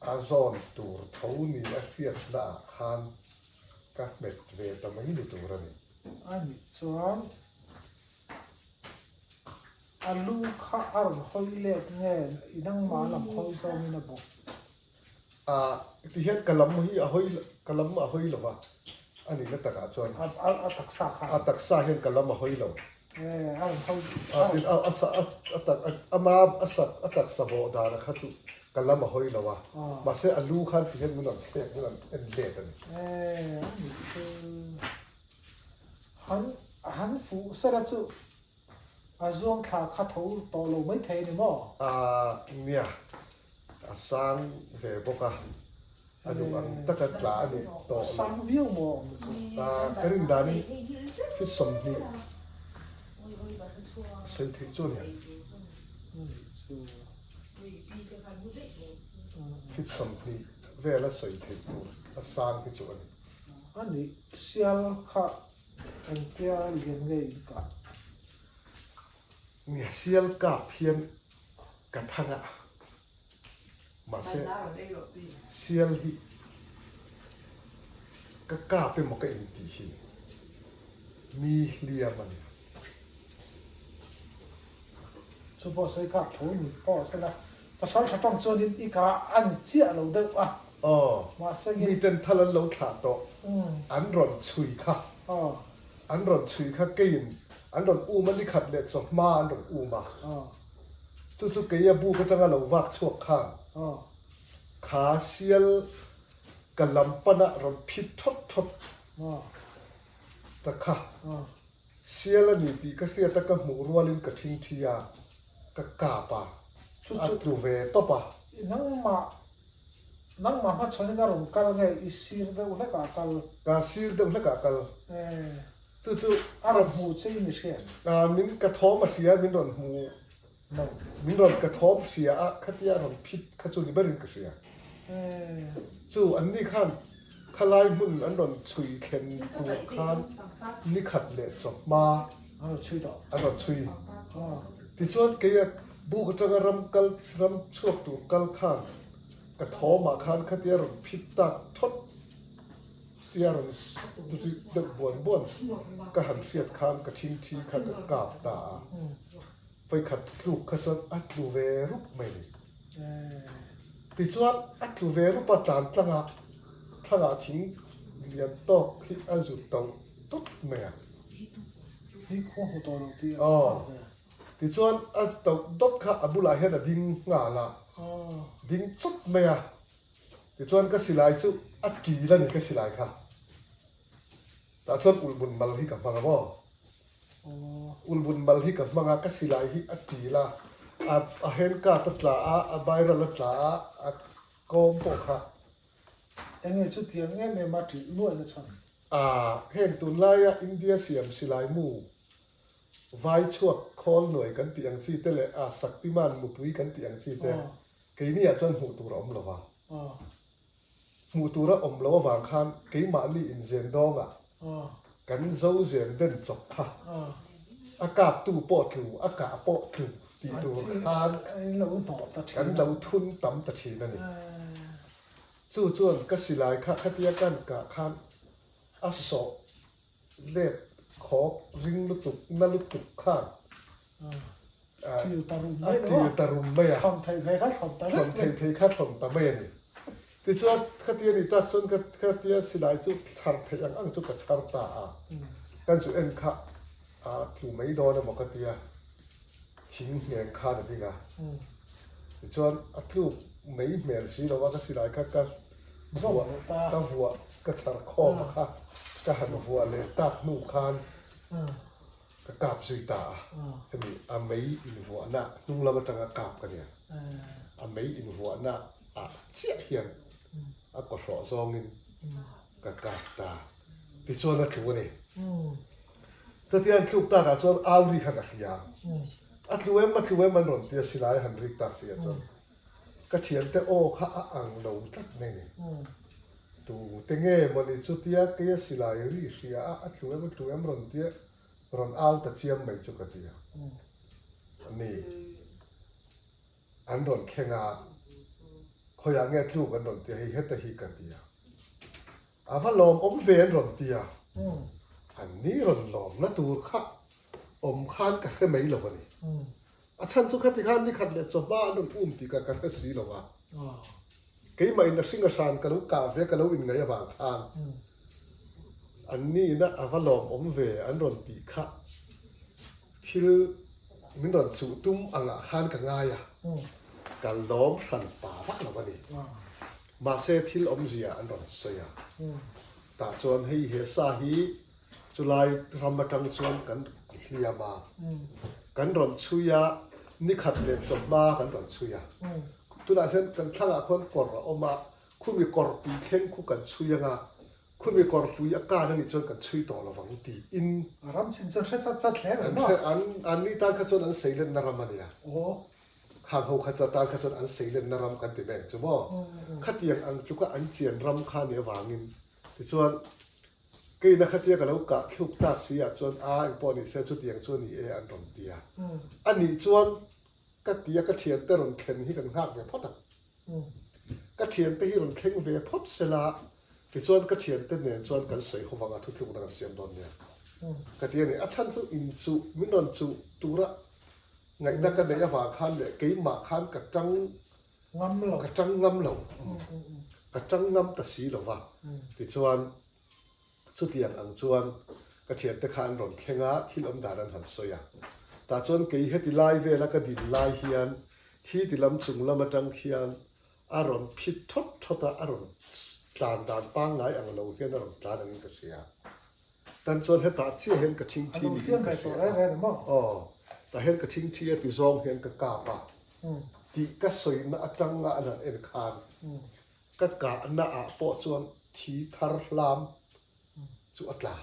อาซอนตูร์เท่านี้เขียนหน้าคานกับเม็ดเวทไม่ได้ตัวนี่อันนี้ส่วนอันลูกข้าอันหอยเล็กเงี้ยอีนั่งมาลำหอยซ้อมนี่นะบอกที่เห็นกะลำหีหอยกะลำหอยหรอวะอันนี้ก็ตะกาจวนตักษาค่ะตักษาเห็นกะลำหอยหรออันเขาอาสะตักมาตักสะบดานะคัตุกะลำหอยหรอวะมาเสอันลูกขันที่เห็นมันนั่นเล็กนั่นเอ็นเล็กนี่หันฟูเสร็จจู่ช่วงขาขัดหูต่อลงไม่เทนี่มั้งเนี่ยสร้างเวบกอันนี้ตะกัดลานี่ต่อสร้างวิวมั้งกระดิ่งดานี่ฟิตสมนี่เส้นที่จุเนี่ยฟิตสมนี่เวลาใส่ที่ตัวสร้างที่จุนี่อันนี้เสียลค่ะอันเดียเลี้ยงไงกัน เนี่ยเซียลกาเพียนกันทังอะมาเซเซียลฮิก็กาเป็นหมกอินตีฮิมีเลียมัน สุภาษิตครับถูกก็เสร็จแล้วภาษาเขาต้องจนอีกาอันเจียเราเด็กอ่ะ อ๋อ มาเสร็จ มีเต็นทะเลลงขาโตอันร่อนชุยค่ะ อ๋อ อันร่อนชุยค่ะกินอันร่อนอูมันลิขัดเล็ดจบมาอันร่อนอูมา อ๋อ ทุกๆเกียบูก็จะงั้นเราวักชั่วข้าง อ๋อ ขาเซียลกันลำปนะร่อนพิษทดทด อ๋อ ตะค่ะ อ๋อ เซียลนี่ตีก็เรียกตะกับหมูรัวลินกับทิ้งทียกับกาปะอัตรูเวตปะ นั่งมาพัดชนิดการุการไงอิสิรเดอุลกาคัล กาซีลเดมละกะกัลทุกๆ อารมณ์หูเชยนิเชียน มินกระท้อมาเสียมินร่อนหู นั่ง มินร่อนกระท้อมเสียอะขัดยาร่อนพิษขัดจุนิบรินกเสียจู่อันนี้ขั้นขลายมุนอันร่อนชุยเข็นตัวขั้นนี่ขัดเละจบมา อ๋อช่วยต่อ อันร่อนชุย อ๋อ ที่ส่วนเกียบุกจังรำกัลรำช่วงตัวกัลขั้นกระท้อมาขั้นขัดยาร่อนพิษตักทดยาร่อนตุริดบวนก็หันเฟียดขั้นกระทิ้งทีขัดกกาบตาไปขัดลูกขัดจนอัดลูเวรุปไม่ติดส่วนอัดลูเวรุปตานตั้งทิ้งเรียนตอกที่อันสุดตรงตุ๊ดเมีย นี่ขั้วหัวตัวเราที่ อ๋อติดส่วนอัดตอกตุ๊ดข้าอับุลาเฮดดิ้งงาละ อ๋อ ดิ้งสุดเมียติดส่วนก็สิลายจุอัดกีแล้วนี่ก็สิลายค่ะแต่ส่วนอุลบุญบัลฮิกับมังบ่ อ๋อ อุลบุญบัลฮิกับมังก็สิลายฮิอัดกีละอาเห็นกาตัดละอาใบระลัดละอาโกมปกค่ะ เอ็งชุดเทียงเงี้ยเนี่ยมาถึงล้วนเลยฉัน เห็นตุนไลายอินเดียเสียมสิลายมูไว้ช่วงคอนหน่วยกันเตียงซีเตเลสักพิมานมุตุยกันเตียงซีเตกีนี่อาจารย์หูตัวอมลวะ อ๋อ หูตัวอมลวะวางคันกีมาลีอินเซนดองอ๋อ กันเจ้าเซนเดินจบค่ะ อ๋อ อากาศตู้ปอดถูอากาศปอดถูตีตัวคัน ไอ้เราต่อตัด กันเราทุนต่ำตะทีนั่นนี่สู้จวนก็สิลายค่ะขัดแย้งกันกะคันอสอเล็ดขอบริงลุตุกนั่นลุตุกข้าง ที่อยู่ตารุม อา ไม่ ทิ รู้ ตย์ตารุมไม่อะ ทำไทยเขาทำตา คนเทคัดของตาไม่นี่ที่ส่วนขัดเตียนี่ตัดส่วนขัดเตียสิลายจุดชาร์ทยังอังจุดกับชาร์ตากันจุดเอ็นค่ะถูไม่โดนบอกขัดเตียหิงเหียงข้านั่นเองที่ส่วนถูไม่เหมือนสิเราว่าก็สิลายค่ะก็วัวก็วัวก็ชาร์คอมาค่ะก็หันวัวเลยตักนูคานก็กาบสุยตาเห็นไหมไม่อินวัวน่ะนุ่งเรามาตั้งกาบกันเนี่ยไม่อินวัวน่ะเจี๊ยบเหียนก็สอซองนินก็กาบตาที่ส่วนนั้นถูกนี่แต่ที่อันถูกตาก็ส่วนอาวรีขัดขยาถูกมันร้อนที่สิลายหันริกตาเสียจนก็เทียนแต่โอ้ข้าอ่างเราตัดนี่ดูเต็งเอ๋มันนี่จุดที่ก็ยังสิลายรีเสียถูกมันร้อนที่ร้อนอาวตัดเชียมไม่จุกที่นี่อันร้อนแข็งเขาอยากเงี้ยถูกอันร้อนที่ให้เฮ็ดแต่ฮีกันที่ว่าลมเวียนร้อนที่อันนี้ร้อนลมนะตัวข้าข้านกันแค่ไม่หรอกนี่ฉันสุขที่ข้านนี่ขัดเลยจบบ้านนุ่มที่กันแค่สีหรอวะกี่มาอินดักซิงก์ชานกันลูกกาเฟ่กันลูกอินไงบางข้านอันนี้นะว่าลมเวียนอันร้อนที่ข้าที่มินร้อนสูตุ้มอ่างข้านกันง่ายกันล้อมสันป่าวักหรอวะนี่มาเซทิลเสียอันร้อนเสียแต่ส่วนให้เฮซ่าฮีจุลัยทำมาจังส่วนกันเลียมากันร้อนชุยานี่ขัดเลยจบมากันร้อนชุยาตุลาเช่นกันทั้งคนกอดออกมาคุณมีกอดปีเข่งคู่กันชุยงาคุณมีกอดฟุยอาการนี่จนกันชุยต่อระวังตีอินรำสินจะเช็ดจัดแล้วเนาะอันนี้ตาขจรอันเสียเลนนารมันเนี่ยโอ้ข้างเขาขจรตาขจรอันเสียเลนนารมกันติแบงจ้ะบ่ขัดยังอันจุกอันเจียนรำข้าเนี่ยวางินที่ส่วน cái nó khác tiếc cái lâu cả lúc ta xí à chọn anh bỏ đi xe chút tiền chọn đi anh đồng tiền anh đi chọn cái tiền cái tiền tới rồi khen hi cần hát về phốt à cái tiền tới hi rồi khen về phốt sẽ là cái chọn cái tiền tới này chọn cái sợi không vào thuốc lúc đang xem đòn nè cái tiền này chân chú in chú mình đòn chú tu ra ngày đó cái này vào khăn để cái mà khăn cái trăng ngâm lẩu cái trăng ngâm cái xí lẩu vào thì chọn chút tiền ăn chọn cái tiền tới khăn rồi khen á thì ông đã đang hẳn soi à ta chọn cái hết lại về là cái đi lại hiền khi thì làm chung làm trăng hiền aron phit thot ta aron tàn pang ngay ang lâu hiền aron tàn ang cái gì à tan chọn hết ta chỉ hiện cái chính thi ta hiện cái chính thi thì zong hiện cái cà pa thì cái soi na trăng na anh em khan cái cả na à bộ chọn thi thar lam chú at la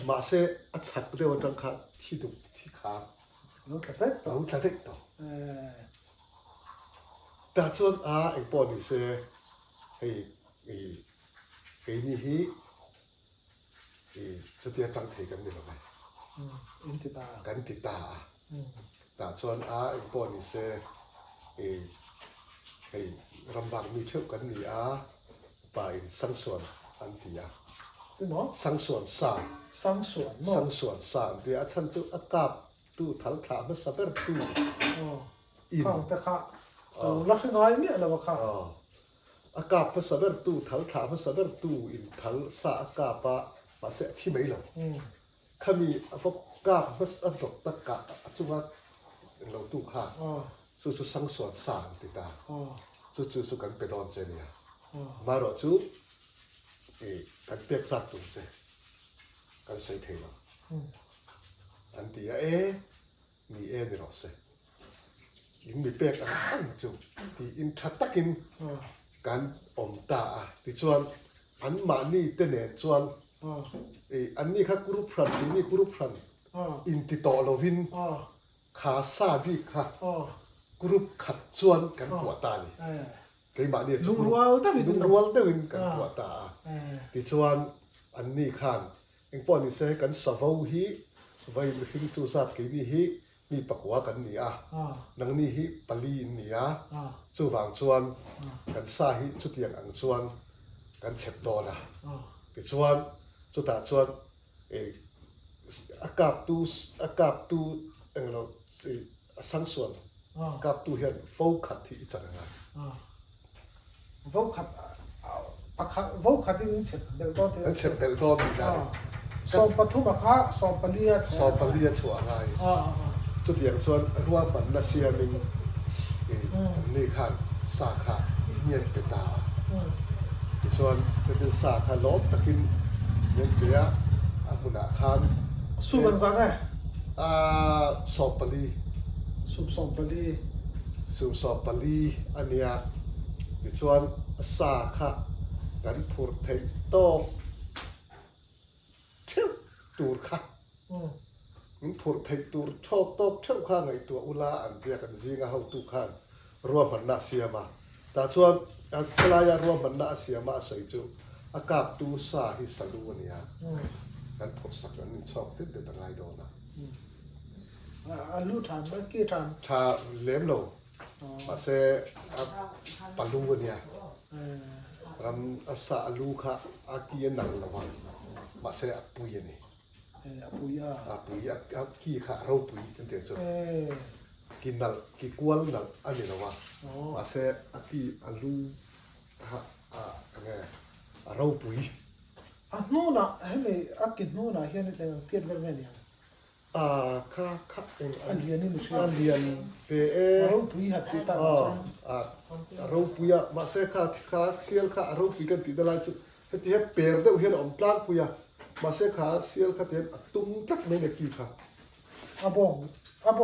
mà sẽ at chặt cái điều trăng khan thi đủ thi khan nó thật đấy đó ta chọn anh bỏ đi xe cái này cho tiền tăng thể cái này là vậy cái thì ta chọn anh bỏ đi xe rằm vàng mi trước cái này bài sang xuân anh thì sang xuân sa thì chân chú cáp tu thal thả mất sắp bớt tuข้างแต่ข้าลักน้อยเนี่ยเราข้าอากาศภาษาเบอร์ตูทัลถาภาษาเบอร์ตูอินทัลสาอากาศปะภาษาที่ไม่หรอกข้ามีพวกกาภาษาตกตะกะจุงว่าเราตู้ข้าสุสังสวนสารติดตาสุกันไปดอนเจเนียมาหรอจูกันเปียกสัตว์ตุ้งเจกันใส่เทวะอันที่มีนี่หรอเซยิงมีเปียกอันจูที่อินทัดตะกินการอมตาที่ชวนอันมานี่เตเนชวนอันนี้ค่ะกรุ๊ปฟรันนี่กรุ๊ปฟรันอินติโตโลวินขาซาบิค่ะกรุ๊ปขัดชวนกันปวดตานี่ไก่มาเนี่ยลุงรัวลเตวินกันปวดตาที่ชวนอันนี้ขันเองป้อนนี่เสกันสาวฮีไว้ไม่คิดจูซัดกี่นี่ฮีมีปากหัวกันนี่นังนี่ฮีปลีนี่จูวางชวนกันซาฮีจุดยังอังชวนกันเช็ดโดนะที่ชวนจุดตาชวนอากาศตูเราสังส่วนอากาศตูเห็นโฟกัสที่จังไงโฟกัสที่เช็ดเบลตอนที่เช็ดเบลตอนได้สอบปทุมค่ะสอบปลีชัวไงจุดอย่างส่วนรวมมันนาเซียมิงนี่ขันสาขาเงียบไปตาส่วนจะเป็นสาขาล้อมตะกินเงียบเปียอามุนาขันสูบันซังไงสอบปลีสอบปลีอันเนี้ยส่วนสาขาการพูดไทยโตเที่ยวตูดค่ะมันพูดไทยตูดชอบโตเที่ยวข้างไอตัวอุลาอันเดียกันซิงาเฮาตูข้างรวมมันนาเซียมาแต่ส่วนเวลารวมมันนาเซียมาใส่จูอากาศตูซาฮิสลูเนี่ยกันพูดสักอันนี้ชอบติดต่างไงโดนนะอันรู้ทานเมื่อกี้ทานชาเลี้ยมโลมาเซปาลูเนี่ยรำอาสาลูค่ะอากีนังละวันมาเซปุยนี่ปุยกี่ค่ะเราปุยกันเดี๋ยวจะกินนัลกี่กวนนัลอันนี้ละวันมาเซอากีอาลูอะไรเราปุยโน่นเห็นไหมอากินโน่นเห็นเรื่องเทียนกันไหมเนี่ยค่ะเองอันเรียนนี่ไม่ใช่อันเรียนเป้เราปุยหัดติดตามเราปุยมาเสกค่ะเสียลค่ะเราปุยกันติดอะไรจุดที่ให้เปลี่ยนเดี๋ยวเห็นอมตลาดปุยมาเสกค่ะเสียลค่ะเห็นตุ้งจักไม่ได้กี่ค่ะอาบ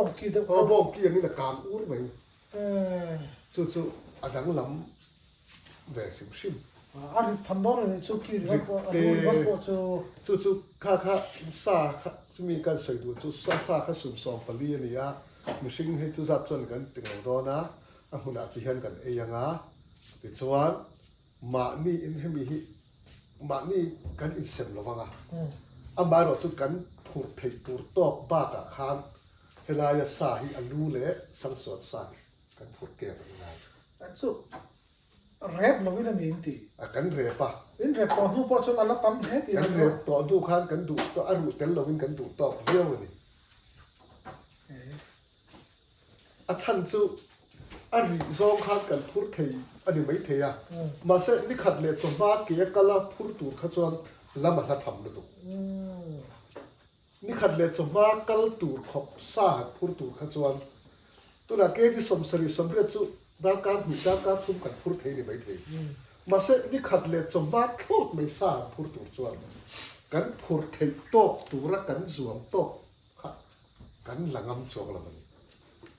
งกี่เด็กอาบงกี่อย่างนี้นะการอู้หรือไม่จุดอันดังล้ำแบบชิมอันทำโน่นนี่ชุกี้รับจุดค่ะซาค่ะจะมีการใส่ดูจุดซาค่ะสุ่มสองปลีนี่มุชิงให้จุดจัดจนกันติงเราโดนนะอันหุ่นอาทิตย์กันยังติดส่วนมานี่อินให้มี มานี่กันอินเซมระวังอ่ะ อืม อามาเราจะกันพูดเทพูดตอบบ้ากะคานเฮลายาสาฮิอันรู้เละสังสวนสานกันพูดเก็บอะไร so rap lo win ni inti กันเรปะ in rap to nu po chon ala tam he ti กันเรปต่อดูคานกันดูต่ออารุเตลเราวินกันดูตอบเยี่ยวนี่อาชันจูอาริซองคานกันพูดเทอันนี้ไม่เทียมาเสนี่ขัดเลยจนบ้าเกียกละพูดตูขจวนละมันละทำเลยตุนี่ขัดเลยจนบ้ากัลตูขบซาพูดตูขจวนตัวละเกจิสมสริสมเร็จจูดาการหุดาการทุ่มกันพูดเทนี่ไม่เทียมาเสนี่ขัดเลยจนบ้าโทษไม่ซาพูดตูจวนกันพูดเทโตตูระกันสวมโตกันหลังอำจวงละมัน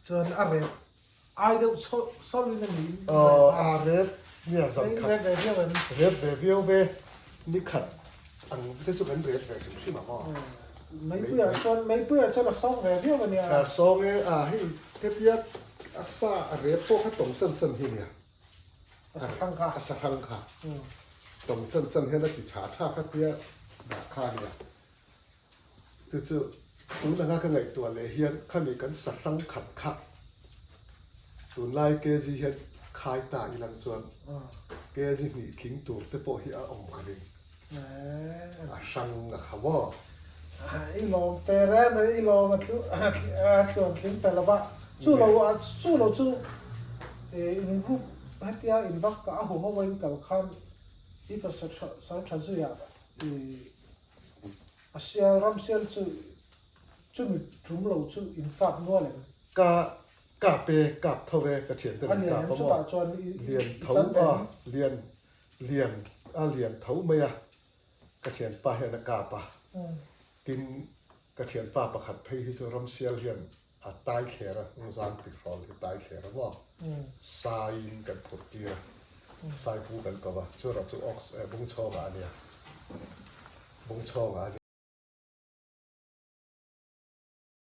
chon a rap ai do so win ni อาเรฟเนี่ย sai สำคัญ rap de dia wan เรฟเบวิโอเวนี่ขัดอันที่สุดเป็นเรฟแบบใช่ไหมพ่อ mấy bữa cho là xong về biết rồi nè ซองเอให้เทียบอาซาเรฟพวกเขาตรงเส้นที่เนี่ย tăng cả อาซาทังค่ะตรงเส้นให้นักศึกษาท่าเขาเทียบแบบค่าเนี่ยคือตัวนั้นก็ไงตัวเลยเฮียนข้ามีกันสักครั้งขัดขัดตัวไล่เกจิเฮียนคายตาอีหลังจวนเกจิหนีทิ้งตัวแต่พอเฮียอมกันเองช่างกับว่า อีโลเปเรนอีโลมาทุชวนทิ้งแต่ละบ้าจู่เราจู่อินรูปให้ที่อินวักกับหัวไว้กับขันอีภาษาสังชาตุยาอาเซียรัมเซียจู่มีจุ่มเราจู่อินฟักนัวเลย กาเปกาเทเวกระเทียนกัน อันนี้ กา เนี่ย เพราะ จู่ ว่า ตาชวน เรียนเท่าว่าเรียนเรียนเท่าไหมอะกระเทียนป้าเฮนกาปะกินกระเทียนป้าประคัดเพย์ที่จะรำเสียเรียนตายเขียระมุสานติดฟอลที่ตายเขียระว่าสายกันผุดตีระสายผู้กันก็ว่าช่วยเราจะออกบุ้งชอกันเนี่ยบุ้งชอกัน